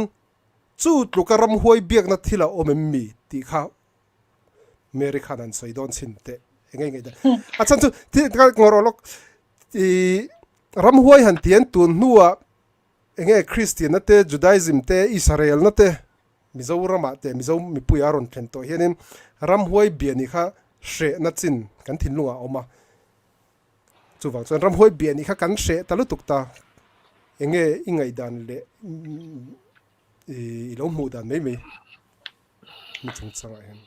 chu tluka ram huai biak na thila omemmi ti kha American an soidon chinte ngai da achan chu ti ngorolok i ram huai han tian tun nuwa enge Christian na te Judaism te Israel na te Mizoram te Mizo mi puyaron thento hianin ram huai biani kha she na chin kan thin lunga oma chuwang chuan ram huai biani kha kan she talu tukta enge ingai dan le i lo mu dan mai mi chung changa hen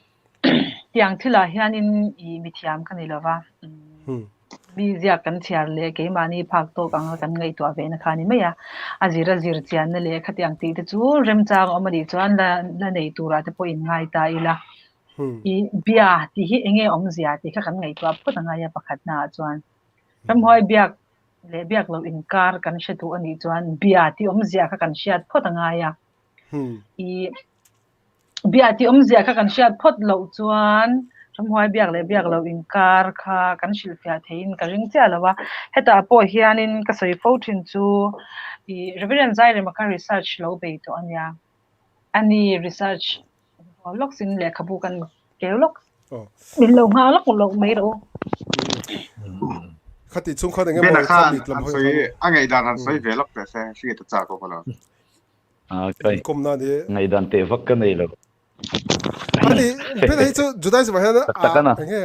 tiang thila hianin I mithiam kan ilawa mi zia kan chiar le ke mani phak to kang kan ngai to ve na khani meya azira zir chian na le khatiang ti te chu rem chang omani chuan la nei tura te po in ngai ta ila I bia ti hi enge om zia ti kha kan ngai to phut anga ya pakhat na chuan ram hoi biak le biak lo in kar kan shetu ani chuan bia ti om zia kha kan shiat phut anga ya I bia ti om zia kha kan shiat phot lo chuan ram hoi biak le biak lo in kar kha kan shil fia thein ka ring cha lawa heta po hianin ka soi fo thin chu I reverend zai le ma ka research lo be to anya ani research lok sin le khabu kan kelok min lo nga lok lo mai ro khati chung kha nge bên mo khan mit lam anh hoi soi anh ngày đàn anh soi về lóc để xem suy nghĩ tất của nó kai kom na de ngai dan te vak ka nei lo ani ben hi chu Judaism ha na takana nge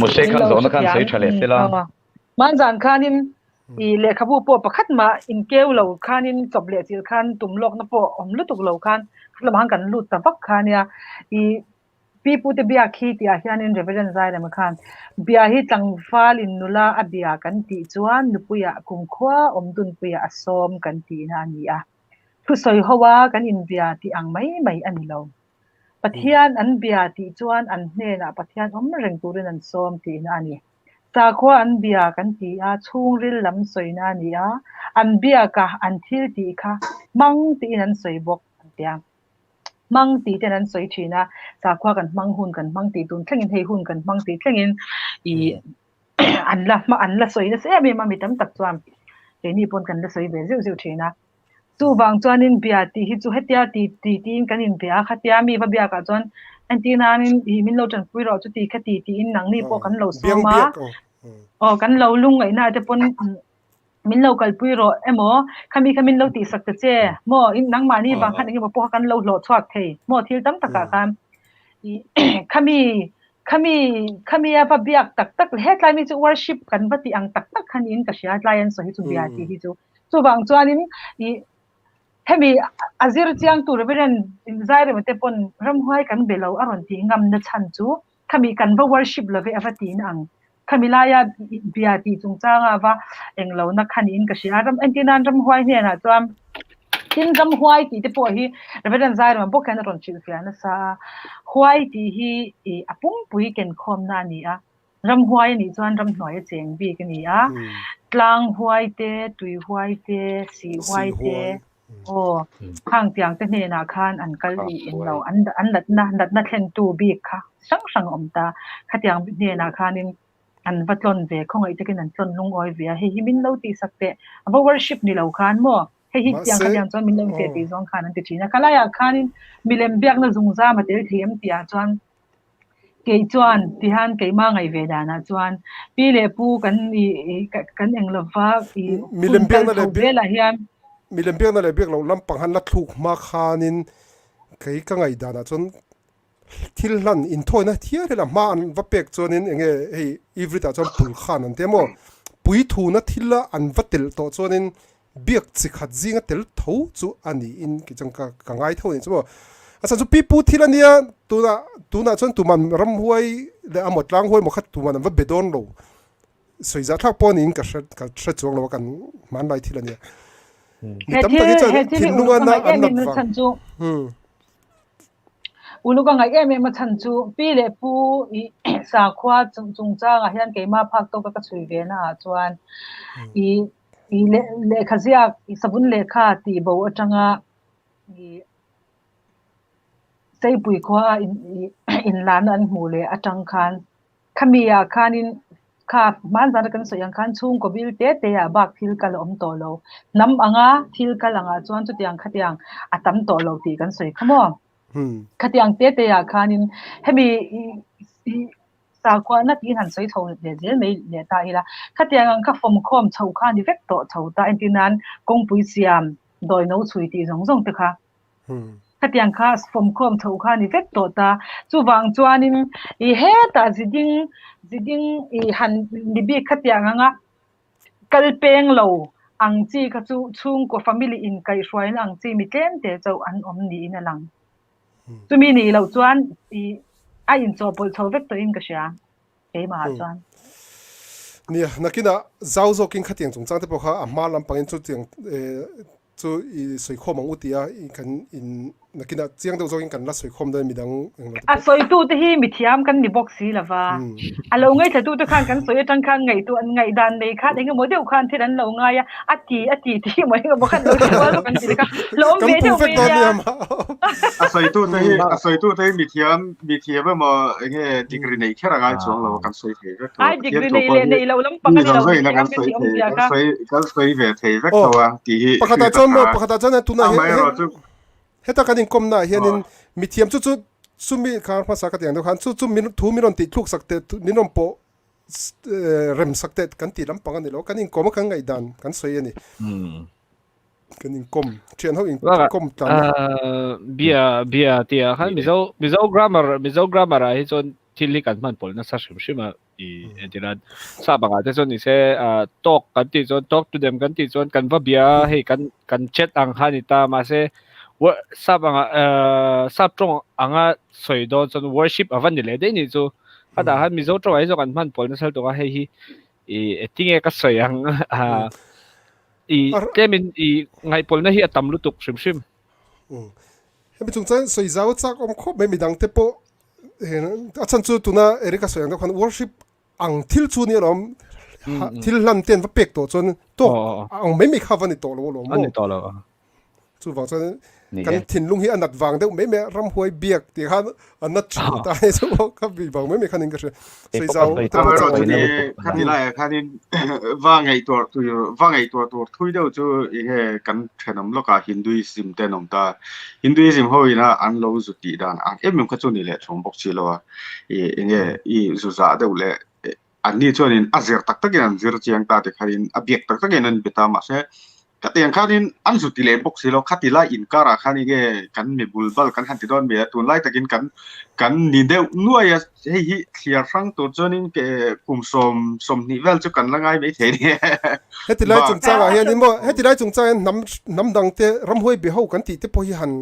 Moshe khan zo na khan sei thale tela man zan khanin I le khabu po pakhat ma in keu lo khanin choble chil khan tumlok na po omlu tuk lo khan khlam hang kan lut ta vak khania I pi pu te bia khi ti a hianin reverend zai ram khan bia hi tlangfal in nula a bia kan ti chuan nupuya kumkhwa omdun puya asom kan ti na ni a thu soi howa kan in bia ti ang mai ani lo pathian an bia ti chuan an hne na pathian om reng turin an som ti na ani ta khwa an bia kan ti a chung ril lam soi na ni a an bia ka an thil ti kha mang ti an soi bok an tia mang ti ten an soi thina ta khwa kan mang hun kan mang ti tun thlengin hei hun kan mang ti thlengin I an la soi na se me ma mi tam tak chuan te ni pon kan la soi ve ziu thina chu wang chuanin bia ti hi chu hetia ti tin kan in bia khatia mi va bia ka chuan antina nin I min lo tan pui ro chu ti khati ti in nang ni po kan lo so ma kan lo lung ai na te pon min lo kal pui ro emo khamin lo ti sak te che mo in nang ma ni wang khan ngi po kan lo lo chhuak thei mo thil tam taka kan khami ya pa biak tak hetlai mi chu worship kan vati ang tak khan in ka sia lion so hi chu bia ti hi chu wang chuanin I hemi azir chiang tu reverend zai re mate pon ram huai kan belo aron ti ngam na chan chu khami kan va worship love avati ang khamilaya bia ti chung changa wa englo na khan in ka sia ram antina ram huai ne na chuan tin ram huai ti te po hi reverend zai ram bo kan ron chil fia na sa huai ti hi apung pui ken khom na ni a ram huai ni chuan ram hnuaia cheng bi ka ni a tlang huai te tui huai te si huai te khang tiang te ne na khan an kal I in lo an lat na thlen tu bi kha sang om ta khatiang ne na khanin an vatlon ve khongai te kin an tlon lung oi ve he himin lo ti sakte aba worship ni lo khan mo he hi tiang khatiang chuan min lo te ti zong khan an ti thina kalaya khanin milem biak na zungza ma tel thiam tia chuan ke chuan ti han ke ma ngai ve dana chuan pi le pu kan englawa milem biak na le be la hiam milem biak na le biak lo lampang han la thluk ma khanin kai ka ngai dana chon thil hlan in thoi na thia le ma an va pek chonin enge hei ivrita chon pul khan an temo pui thu na thila an vatel to chonin biak chi khat zinga tel tho chu ani in ki changka ka ngai tho ni chu asan chu pipu thilania tuna chon tuman ram huai le amot lang huai mo khat tuman va bedon lo soiza thak pon in ka thre chuang lo kan man lai thilania mi tam ta ki chon thin lunga na an nat wa ulu ka ngai em ma chan chu pi le pu sa khwa chung cha nga hian ke ma phak to ka chui ve na chuan le khazia sabun le kha ti bo atanga sei pui khwa in lan an mu le atang khan khamiya khanin kha man zan kan so yang khan chung ko bil te ya bak thil kal om to lo nam anga thil kal anga chuan chu tiang khatiang atam to lo ti kan soi khamo khatiang te ya khanin hemi sa kwa na tin han soi thau le je mei le ta ila khatiang ang kha fom khom chau kha ni vek to chau ta entinan kong pui siam doi no chui ti zong zong te kha khatiang kha fom khom chau kha ni vek to ta chu wang chuanin I he ta jiding I han ni bi khatiang anga kalpeng lo ang chi kha chu chung ko family in kai hruain ang chi mi tlem te chau an om ni in alang tumi ni lo chuan I in cho pol cho vek to in ka sha ke ma chuan nia nakina zawh zo king khatiang chung chang te pokha amma lam pangin chu tiang chu I soi khom ang utia I kan in nakina chiang do zo king kan la soi khom da midang a soi tu te hi mi thiam kan ni box si lawa a lo ngai thatu te khan kan soi tang khan ngai tu an ngai dan nei kha ding mo deu khan thiran lo nga ya ati ti mo hi mo khan lo chawa lo kan ti ka lo me deu me ya a soi tu te mi thiam ma nge degree nei khera ngai chong lo kan soi the ka ai degree nei lo lam pa kan lo kan ti om ya ka soi ve the vek to wa ti pakata chana tuna heta kanin komna hianin mithiam chu sumi khar phasa ka tiang do khan chu min thu miron ti thluk sakte ninom po rem sakte kan ti lam pangan ni lo kanin kom ka ngai dan kan soi ani kanin kom chen ho in kom tan bia tia khan mizo grammar hi chon thili kan man pol na sa shima I entiran sa banga te chon ni se talk kan ti chon talk to them kan ti chon kan va bia hei kan chat ang hanita ma se sabanga sabtrong anga soido chon worship avan ni le de ni chu ada han mizo tro ai zo kan man pol na sal to ga hei hi tinge ka soyang temin ngai pol na hi atam lutuk shim hemi chung chan soi zawh chak om khop me midang te po achan chu tuna erika soyang da khan worship ang thil chu ni rom thil lan ten va pek to chon to ang me mi khavani to lo ani to lo chu wa chan kan thin lung hi anat wang de me ram huai biak ti khan anat chu ta he so ka bi bang me khanin ka sei zawh ta ro ni khani la khanin wa ngai to thui deu chu he kan thenam loka hinduism te nom ta hinduism hoina an lo zu ti dan ang em kha chu ni le thong bok chi lo nge zu za de le an ni chuanin azir tak tak an zir chiang ta te khanin abiak tak tak an beta ma se katiang khanin an zu ti le bok si lo khatila in kara khani ge kan me bulbal kan han ti don me tun lai takin kan ni deu hnuaia hei hi thliar rang tur chuanin ke kum som ni vel chu kan langai me the ni heti lai chung changa hian mo heti lai chung chang nam dang te ram hoi bi ho kan ti te po hi han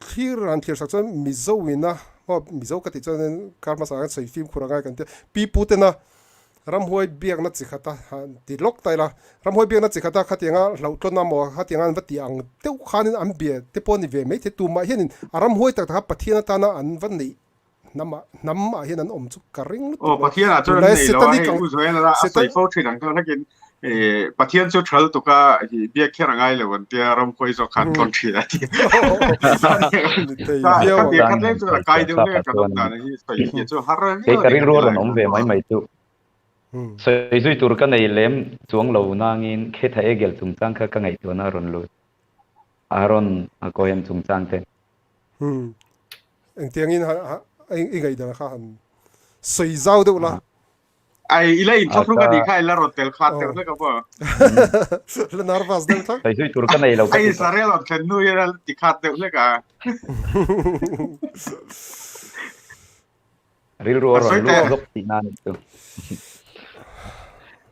thlir sak chon mizo wina ho mizo ka ti chon karma sa sei film khuranga kan te pi pu te na ram hoi biak na chi khata ti lok tai la ram hoi biak na chi khata khatianga lo tlona mo khatianga an vati ang teu khanin an bia te po ni ve me te tu ma hianin aram hoi tak ta pathiana ta na an van nei nam a hian an om chu karing pathiana chu nei lo ai u zoen la sai fo thi dang to nakin pathian chu thal to ka bia khera ngai le wan te ram khoi zo khan kon thi la ti ka le chu kai de ne ka dom ta ni sai chu har ke karing ro ron om ve mai chu soi zui tur ka nei lem chuang lo nangin khe tha egel chung chang kha ka ngai to na ron lo aron a ko hem chung chang te eng tiang in ai ngai da kha han soi zawh de la ai ilai in thok ka di khai la rotel khat te na ka ba la nervous de thak soi zui tur ka nei lo ai sare lo ken nu ya ti khat te le ka ril ro ron lo gop ti nan tu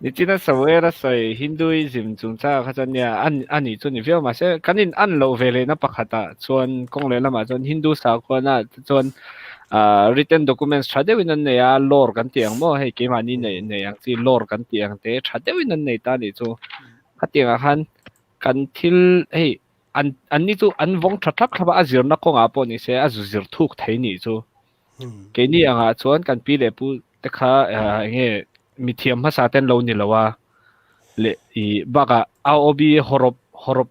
ni china sawera sai hinduism chung cha kha chan ya ani chu ni veo ma se kanin an lo vele na pakhata chuan kong le lama chuan hindu sa ko na chuan written documents thadewin an neya lor kan tiang mo hei ke mani nei yang chi lor kan tiang te thadewin an nei ta ni chu khatianga khan kan thil hei an ni chu an vong thathak thaba azir na ko nga po ni se azuzir thuk thei ni chu ke ni anga chuan kan pi le pu te kha nge mithiam ma sa ten lo ni lawa le I baga aob horop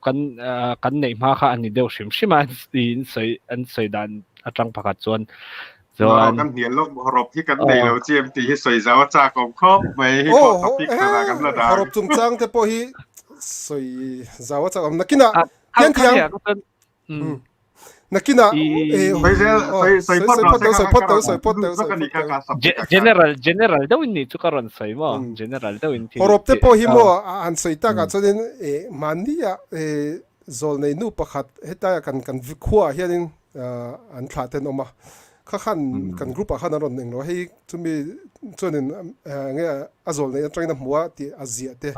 kan nei ma kha ani deu shim shima in sei dan atang pakhat chuan ส่วน กันเหียนลบรบที่กันในเราเจียมตีให้สวยสาวจากของครอบไม่ให้พอท็อปิกสนากันละดา รบจุงจังแต่พอฮีสวยสาวจากนักกินอ่ะเที่ยงเที่ยงนักกินอ่ะไม่ใช่ใส่พอดเราใส่พอดเรากันนี่การสับ general เดี๋ยวนี้ทุกคนใส่มั้ง general เดี๋ยวนี้ รบแต่พอฮีมัวอันสวยตากันส่วนมันนี่อ่ะโซนในนู่นประคัดเหตุกันวิคัวเฮียนี่อันขาดเต็นออกมาข้าขันกันกรุ๊ปข้านั่นหนึ่งเราให้จะมีส่วนหนึ่งเงี้ยอาโซนในตรงนั้นหัวที่อาเซียเตะ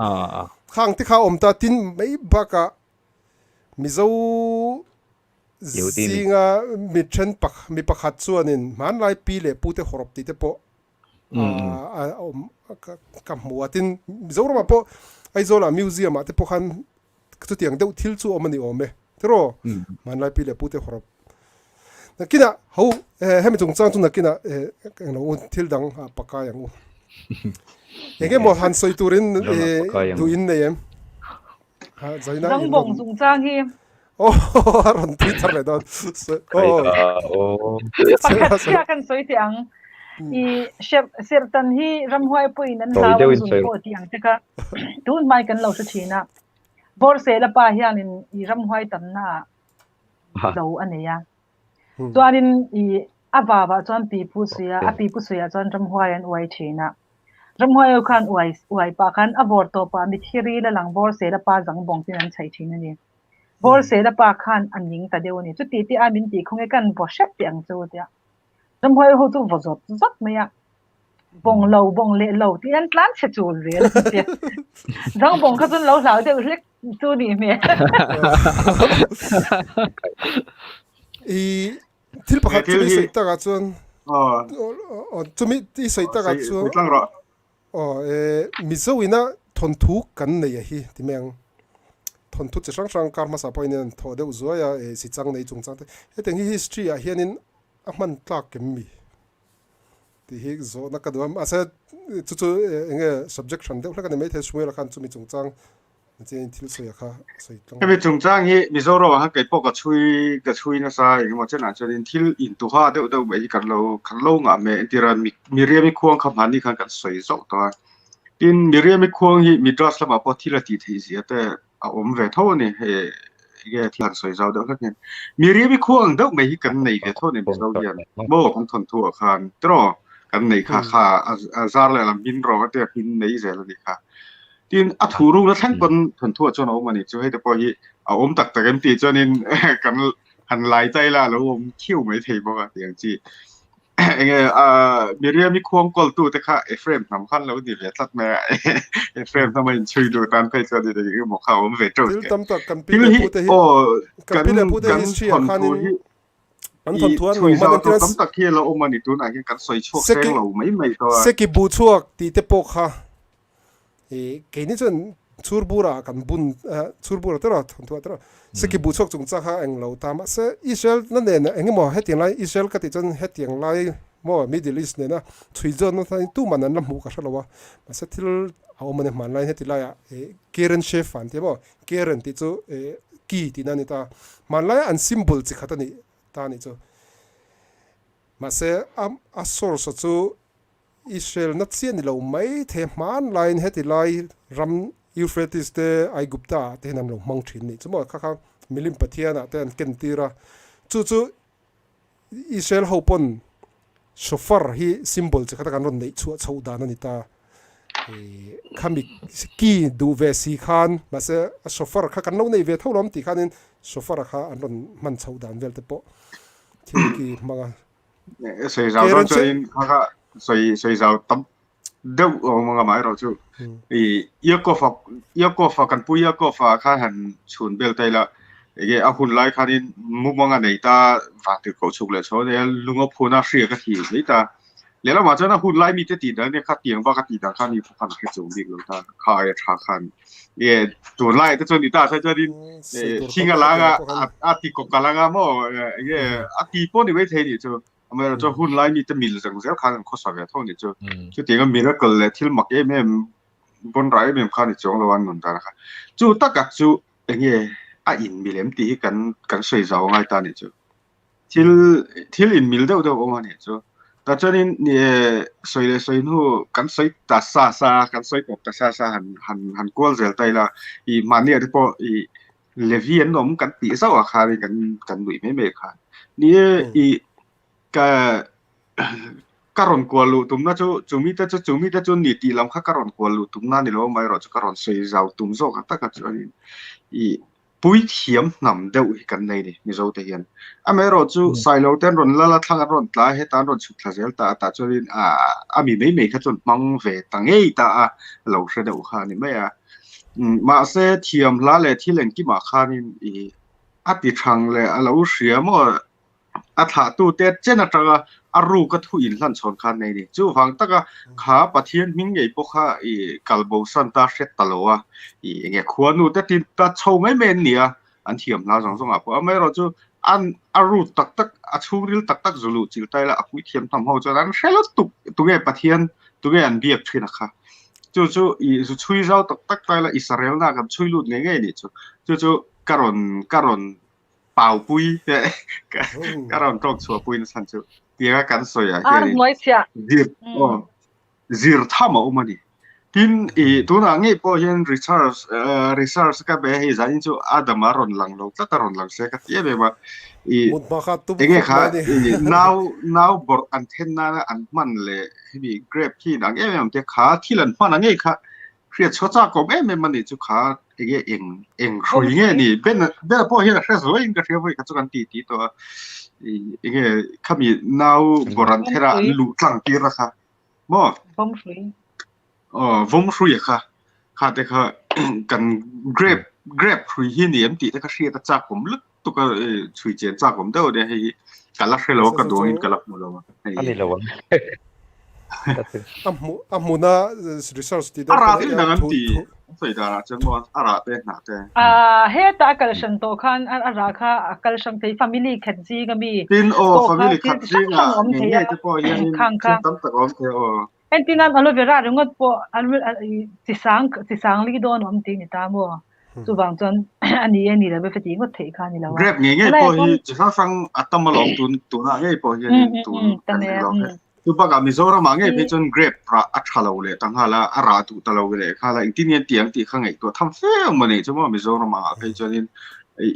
ข้างที่เขาอมตาตินไม่บักะมิโซซิงะมิเชนปักมีประคัดส่วนหนึ่งมันไล่ปีเลยพูดแต่ขรบติเตปกับหัวตินมิโซรู้มาปะไอโซล่ามิวเซียมอะเตปขันก็ตัวอย่างเดียวทิลซูอมันนี่อมเมเทโรมันไล่ปีเลยพูดแต่ขรบนักกินอ่ะเขาให้มันจงจ้างจุนักกินอ่ะเราทิลดังปากกาอย่างนู้ยังไงหมดหันใส่ตัวรินดูอินเนี่ยจังบ่งจงจ้างที่โอ้รันทิตอะไรตอนโอ้ปากกาเสียกันสวยที่อังอีเชฟเสียตันที่รำห้วยปุยนั้นลาวสุดโคตรที่อังแต่ก็ดูนไม่กันเราสุดทีนะบอร์เซลปาเฮียนินอีรำห้วยตันน่ะเราอันนี้ตัวนี้อีอาบาบะจวนปีพุสยาอาปีพุสยาจวนรำห้วยอันอวยทีนะรำห้วยคันอวยปาคันอวอร์ตัวปามิทีรีละหลังบอร์เซลปาจังบงที่นั้นใช้ทีนั่นเองบอร์เซลปาคันอันยิงแต่เดียวนี้จุดที่อาบินตีคงกันบอเชฟเปียงจูเดียรำห้วยเขาจูวจดจัดไหมอะบงเหลาบงเละเหลาที่นั่นล้านเชจูเรียนเดียจังบงเขาจนเหลาสาวเดียวเล็กจูดีเมียที่ประคัดที่ใส่ตากาจวนจะมีที่ใส่ตากาจวนมิโซวินะทนทุกกันเนี่ยฮีที่เมืองทนทุกจะช่างการมาสาปอยเนี่ยทอเดียวจัวyaสิจังในจงจังแต่ถึง history อ่ะเฮียนินมันตากกันมีที่ฮีโซนักการดูอาศัยจู่ๆเงี้ย subjection เดี๋ยวแล้วกันไม่เทสวยละกันจะมีจงจังจริงที่สุดค่ะสุดให้เป็นจงจ้างที่มิโซโร่ฮะเกิดพวกกระชุยนะซะอย่างว่าเช่นอาจจะเป็นที่อินตัวเดี๋ยวไปกันเรางะเมอินทิรันมีเรียมีควงคำหันนี่กันกันสวยสดตัวดินมีเรียมีควงที่มีดรัสละมาพอที่ละตีที่เสียแต่เอาเวทเท่านี่เฮ้ยที่หันสวยสดเดี๋ยวแล้วกันมีเรียมีควงเดี๋ยวไม่กันในเวทเท่านี่มิโซเยียนโม่ของทนทั่วคันตรอกันในค่าซาร์เลยลำบินรอแต่บินในเซลนี่ค่ะที่อัฐูรุ่งแล้วทั้งคนทนทั่วจนเอามันนี่จะให้แต่พอที่เอาตักแต่กันตีจนนี่กันหันหลายใจละแล้วคิ้วไม่เทบอกอ่ะอย่างจีเงี้ยมีเรื่องมีควงกอลตูแต่ค่ะเอฟเฟรมสำคัญแล้วดิเวทัดแม่เอฟเฟรมทำไมช่วยดูตามเพจก็ดีๆก็บอกเขาเวทโจทย์ที่โอ้กันทนทั่วที่มันทนทั่วหนูมันเป็นตั้งแต่ที่เราเอามันนี่ตัวไหนกันสวยชั่วแสงเราไม่ตัวเสกิบูชั่วตีเตปกค่ะเกี่ยนี่จนชูร์บูรากันบุญชูร์บูราตลอดทั้งตัวตลอดสกิบูชกจงจ้าข้าเองเราตามเสอิสราเอลนั่นเองเองมั่วเฮติยังไงอิสราเอลก็ติดจนเฮติยังไงมั่วมิดเดิลอีสต์เนี่ยนะช่วยจนนั่นตู้มันนั่นลำหูกันใช่หรอวะมาเสที่เอามันเนี่ยมันไล่เฮติไล่อะเกเรนเชฟฟันที่มั่วเกเรนที่จู่กีที่นั่นนี่ตามันไล่อันซิมบอลสิขัดนี่ตานี่จู่มาเสอัสโซร์สจู่อิสราเอลนัดเสียนี่เราไม่เทมันไล่เฮติไล่รำยูเฟรติสเตไอกุปตาเทนันเรามังชินนี่สมมติข้ามิลิมปะเทียนะแต่อันเกนตีระจู่อิสราเอลเขาปนโชฟาร์ฮีซิมบอลจะขัดกันรอนในชัวชาวดานันนี่ตาขามิกีดูเวสีขานมาเสโชฟาร์ข้ากันเราในเวทเท่าล้อมตีขานินโชฟาร์ข้าอันรอนมันชาวดานเวลเตปะที่กีมังสวยสาวต้องช่วยข้าสวยสาวตั้มเดี๋ยวมังกรหมายเราจู่ยกฟ้ากันปุยยกฟ้าข้าหันชวนเบลไตละเอาคุณไล่ข้านี่มุกมองอันไหนตาฝากติดเขาชุกเลยชอบเนี่ยลุงเอาพูน่าเสียกันทีนี่ตาแล้วมาเจ้าหน้าคุณไล่มีแต่ติดเนี่ยข้าเตียงบ้าข้าติดข้านี่พวกข้าแค่สูงดีกว่าตาข้าชาคันตัวไล่แต่จนนี่ตาใช่เจ้าดินชิงกันละอาติกกันละงั้นมั่วอาติป้อนนี่ไว้เทนี่จู่อเมริกาหุ่นไล่มีแต่มิลจังเสียข้าข้อสอบแบบเท่านี้จู่ตีกันมีแล้วก็เลยที่มักเอ็มบนไรเอ็มข้านี่จงระวังหนุนตานะคะจู่ตากัดจู่อินมีเล่มตีกันสวยสาวง่ายตานี่จู่ til in mil deuh ong ani chu ta chuanin ni soi nu kan soi ta sa kan soi pok ta sa han kol zel tai la I mania te po I levian nom kan pi sa wa kha kan lui me kha ni I ka karon kwalu tumna chumi ta chu ni ti lam kha karon kwalu tumna ni lo mai ro chu karon soi zau tum zo ka ta ka chuanin I pui thiam nam deuh hi kan nei ni mi zo te hian a me ro chu sailo ten ron la thlang ron tla he tan ron chu thla zel ta chuanin a mi mei kha chun mang ve tangei ta a lo hre deuh kha ni mai a ma se thiam la le thilen ki ma kha nin I a ti thang le a lo hria mo a tha tu te chen atanga a ru ka thu in hlan chon khan nei ni chu wang taka kha pathian ming ngei po kha I kalbo san ta hret talowa I nge khuan nu te tin ta chho mai men nia an thiam la zong a po mai ro chu an a ru tak a churil tak zulu chil tai la a pui thiam tham ho chu an hrelo tu nge pathian tu nge an biak thina kha chu I zu chui zau tak tai la Israel na kan chui lut nge ni chu karon pau pui karon tok chua pui na san chu tia kan soya ar Mosia zir thama umani tin tu na nge po hian research ka be he zain chu adama ron lang lo ta ron lang se ka tie be ma mut ma kha tu enge kha now bor antenna an man le bi grab ki dang em te kha thilan man nge kha khriat chocha ko em man ni chu kha ege eng khrui nge ni ben po hian hre zo in ka hre voi ka chu kan ti to enge khami now bor anthera lu tlang ti ra kha mo bom shui vong shui kha te kha kan grab khrui hi ni em ti te ka hria ta cha kom lut tu ka chui chen cha kom deuh de hi kala hrelo ka do in kala mo lo ani lo amuna research ti ara ti nang ti soi da chen mo ara te na te he ta kal shan to khan ara kha kal shang thei family khat ji ga mi tin family khat ji nga nge te po yan khang tin tam ta om the entinan alo vera rungot po ti sang li don om ti ni ta mo chu bang chon ani la be fati ngot thei kha ni la wa grab nge po hi chi sang atam ma lom tu na nge po hi tu tu ba ga Mizoram ma nge pe chon grab pra a thalo le tang hala ara tu talo le khala intinian tiang ti khangai to tham fe ma ne chu ma Mizoram ma pe chonin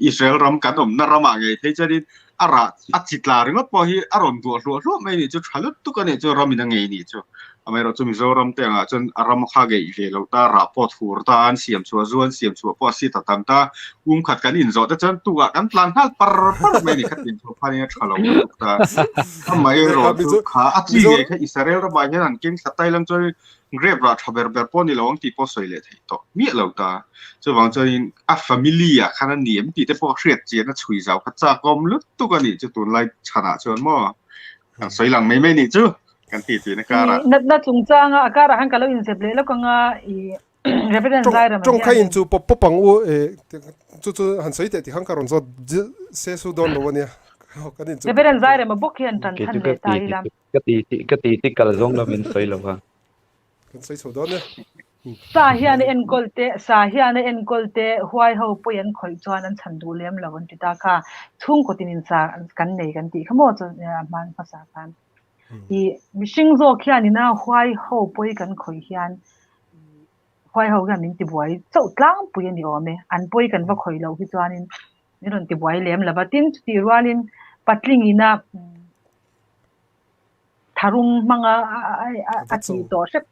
Israel ram kan om na rama nge thei chonin ara a chitla ringot po hi aron du lo mai ni chu thalut tu ka ne chu ram ina nge ni chu amai ro chu Mizoram te nga chon aram kha ge ve lo ta ra pot fur ta an siam chu zuan siam chu po si ta tam ta khat kan in zo ta chon tu ga kan plan hal par mai ni khatin chu phani thalo ta amai ro chu kha a chi ge kha Israel ra ba hian an king satai lang choi grab ra thaber ber po ni lawang ti po soi le thei to mi lo ta chu wang choin a familia khana niam ti te po hriat che na chui zau kha cha kom lut tu ka ni chu tun lai chana chon mo kan soi lang mai ni chu kan ti na kara na chung changa akara han kalo in seple lo kanga I represent zaira ma trong khai in chu pop pang u chu han sai te ti hang karon zo se su don lo nia kan in chu represent zaira ma bok hian tan than le ta ilam ka ti kal zong la min soi lo ha kan sai so don nia sa hian en kolte huai ho poyan khoi chuan an chan du lem lawon ti ta kha thung ko tin sa kan nei kan ti khamo chu man phasa kan I mishing zo khian ina huai ho poi kan khoi hian huai ho ga min ti buai chau tlang pui ani ome an poi kan va khoi lo hi chuanin ni ron ti buai lem la batin ti rualin patling ina tharum manga a ti to sep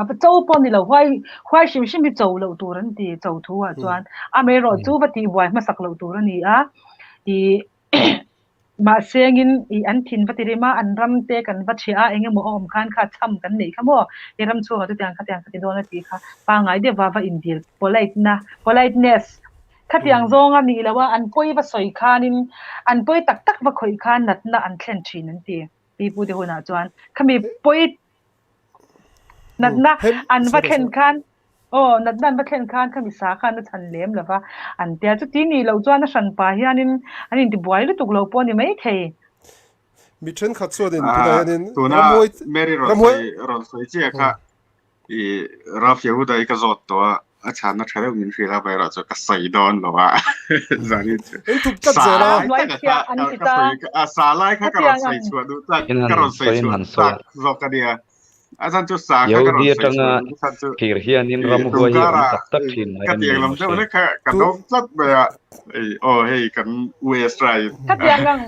ba chau pon ni lo huai shim bi chau lo turan ti chau thu a chuan a me ro chu ba ti buai ma sak lo turani a I ma sengin I an thin vatirima an ramte kan vachia enge mo om khan kha cham kan nei khamo eram chu hatu tyang khati dona ti kha pa ngai de wa indil politeness khatiang zonga ni lawa an poi ba soi khanin an poi tak ba khoi khan natna an thlen thin an ti pi pu de hona chuan khami poi natna an va thlen khan natnan ba thlen khan khami sa khan na than lem lawa an tia chu ti ni lo chuan na san pa hianin anin ti buai lu tuk lo po ni mai thei mi chen khat so den pina yanin Mary ron soi che kha I raf yehuda I ka zot to อาจารย์นักเรียนวินฟรีแล้วไปเราจะกระใสดอนหรอวะจานี่ เอ็งถูกกัดเจละ ก็สาไลค่ะกระใสชวนดูจากกระใสชวนจากโลกเดียอาจารย์จุดสาค่ะกระใสชวนอาจารย์จุด kirhian in ram huai tak tak thin ก็เตียงลำเจ้าเนี่ยค่ะกระโดดจัดไปอ่ะโอ้เฮ้ยกันเวสไตร์ ถ้าเตียงกัง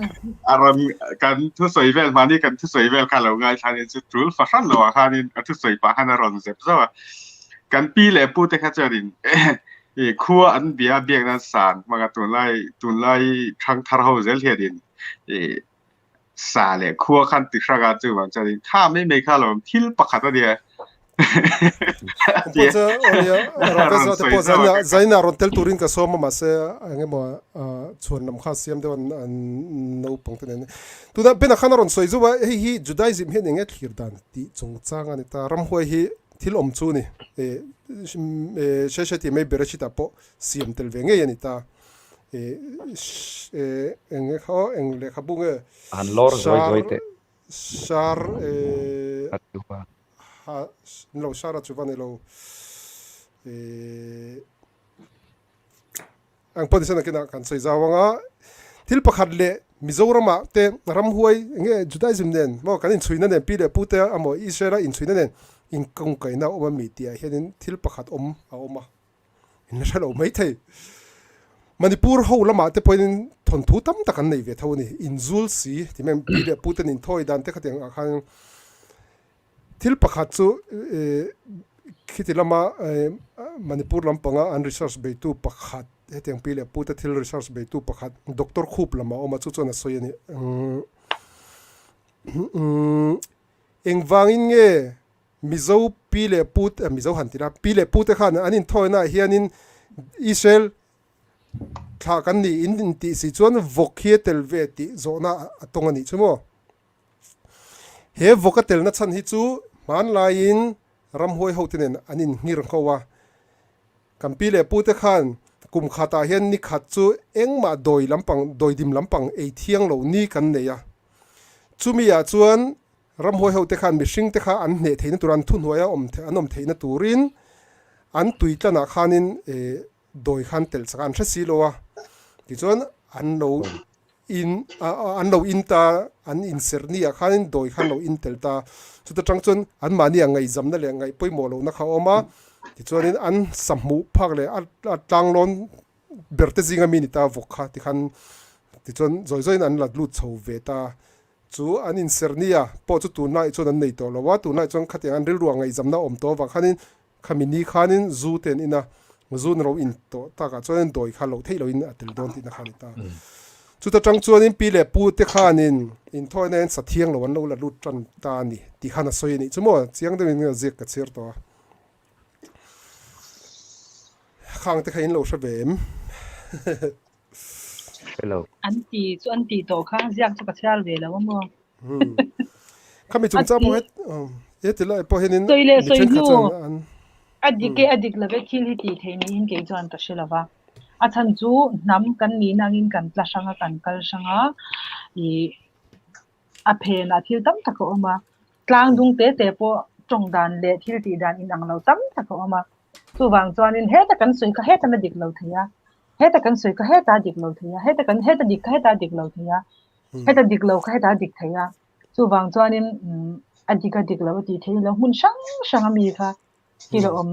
อารมณ์กันทุสวยเวลมานี่กันทุสวยเวลค่ะเราไงทานินจุดจูลฟ้าขันเราค่ะนี่ทุสวยป่ะฮันอารมณ์เจ็บซะว่ากันปีเล่พูดแต่ข้าเจริญครัวอันเบียนั้นสารมากตุนไล่ทั้งทาร์เฮาเซลเฮียดินสาเล่ครัวขันติดสกัดจู่ว่าเจริญถ้าไม่ข้าเราทิลปักขัดตัวเดีย Poza onia raveza te poza zaina rontel turin ka soma mase ange mo chuan nam kha siam de an no pongten tu da bena khana ron soizu wa hi judaism he nge thir dan ti chung changa ni ta ram hoi hi thil om chu ni sheshati me berachita po siam tel venge yani ta enge kho engle khabunge an lor zoi te shar atupa lo shara chuvane lo ang podisana kina kan sei zawanga til pakhat le mizorama te ramhuai nge judaism nen mo kanin chuina nen pi le pute amo israela in chuina nen in kong kaina oma media henin til pakhat oma in shalo mai thei manipur ho lama te poin thon thu tam takan nei ve thawni in zul si ti mem pi le pute nin thoi dan te khateng akhan til pakhat chu khitilama manipur lampanga an research be tu pakhat heteng pile puta thil research be tu pakhat doctor khup lama oma chu chona soyani engwangin nge mizo pile put mizo hantira pile pute khan anin thoina hianin israel tha kan ni in ti si chuan vokhe telve ti zona atongani chumo he vokatel na chan hi chu man lain ramhoi hotinen anin ngir khowa kampile pute khan kum khata hian ni khat chu engma doi lampang doi dim lampang ei thiang lo ni kan neya chumia chuan ramhoi hote khan mi hring te kha an hne theina turan thu hnuaia anom theina turin an tuitana khanin doi khan tel chakan thasi lowa ti chuan an lo in ta an in sernia khanin doi khan lo in tel ta chuta changchun an mani angai zamna le ngai poimo lo na kha oma ti chuanin an sammu phak le a tlanglon berte zinga minita vokha ti khan ti chuan zoizoin an lat lut chho ve ta chu an in sernia po chu tu nai chuan an nei to lo wa tu nai chuan khati an ril ruang ngai zamna om to wa khanin khamini khanin zu ten ina zun ro in to ta ka chuan doi kha lo thei lo in atel don ti na khanita chuta tang chuanin pi le pu te khanin in thoinen sathiang lo an lo la lut tran ta ni ti khana soi ni chumo chiang de min zek ka cher to khang te khain lo shavem hello anti to khang ziak chu ka chal ve lo mo khami chung cha po et la po henin soile soinu adik la ve thil hi ti theini hin ke chuan ta shelawa a chan chu nam kan ni nangin kan tla sanga kan kal sanga I a phen a thil tam tak oma tlang dung te po tong dan le thil ti dan in ang lo tam tak oma chu wang chuanin he ta kan sui ka he ta na dik lo theya he ta kan sui ka he ta dik lo theya he ta dik ka he ta dik lo theya he ta dik lo ka he ta dik theya chu wang chuanin adika dik lo ti thei lo hun sang mi kha ki lo om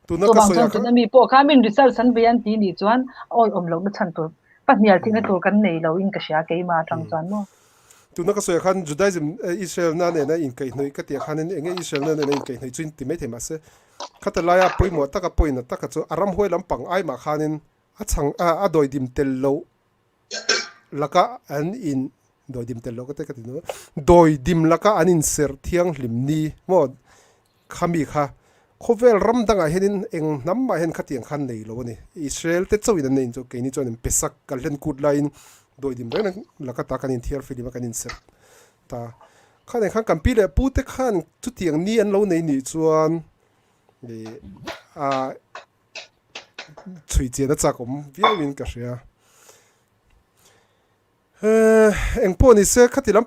tu na ka soya kan mi po kha min result san bean ti ni chuan oi om lo na chan tur patnial thing tur kan nei lo in ka sha ke ma tang chuan mo tu na ka soya khan judaism israel na ne na in kai noi ka ti khan enge israel na ne in kai noi chin ti me thema se khata laya poimo taka poina taka chu aram hoi lampang ai ma khanin a chang a doi dim tel lo laka an in doi dim tel lo ka te ka ti no doi dim laka an in ser thiang hlim ni mo khami kha khovel ram danga henin eng namma hen khatiang khan nei lo ni israel te chawin an nei chu ke ni chon pesak kalhen kut line doi dim reng laka ta kanin thiar film kanin ser ta khan khan kampi le pu te khan chu tiang ni an lo nei ni chuan a chui che na chakom viamin ka ria eng po ni se khatilam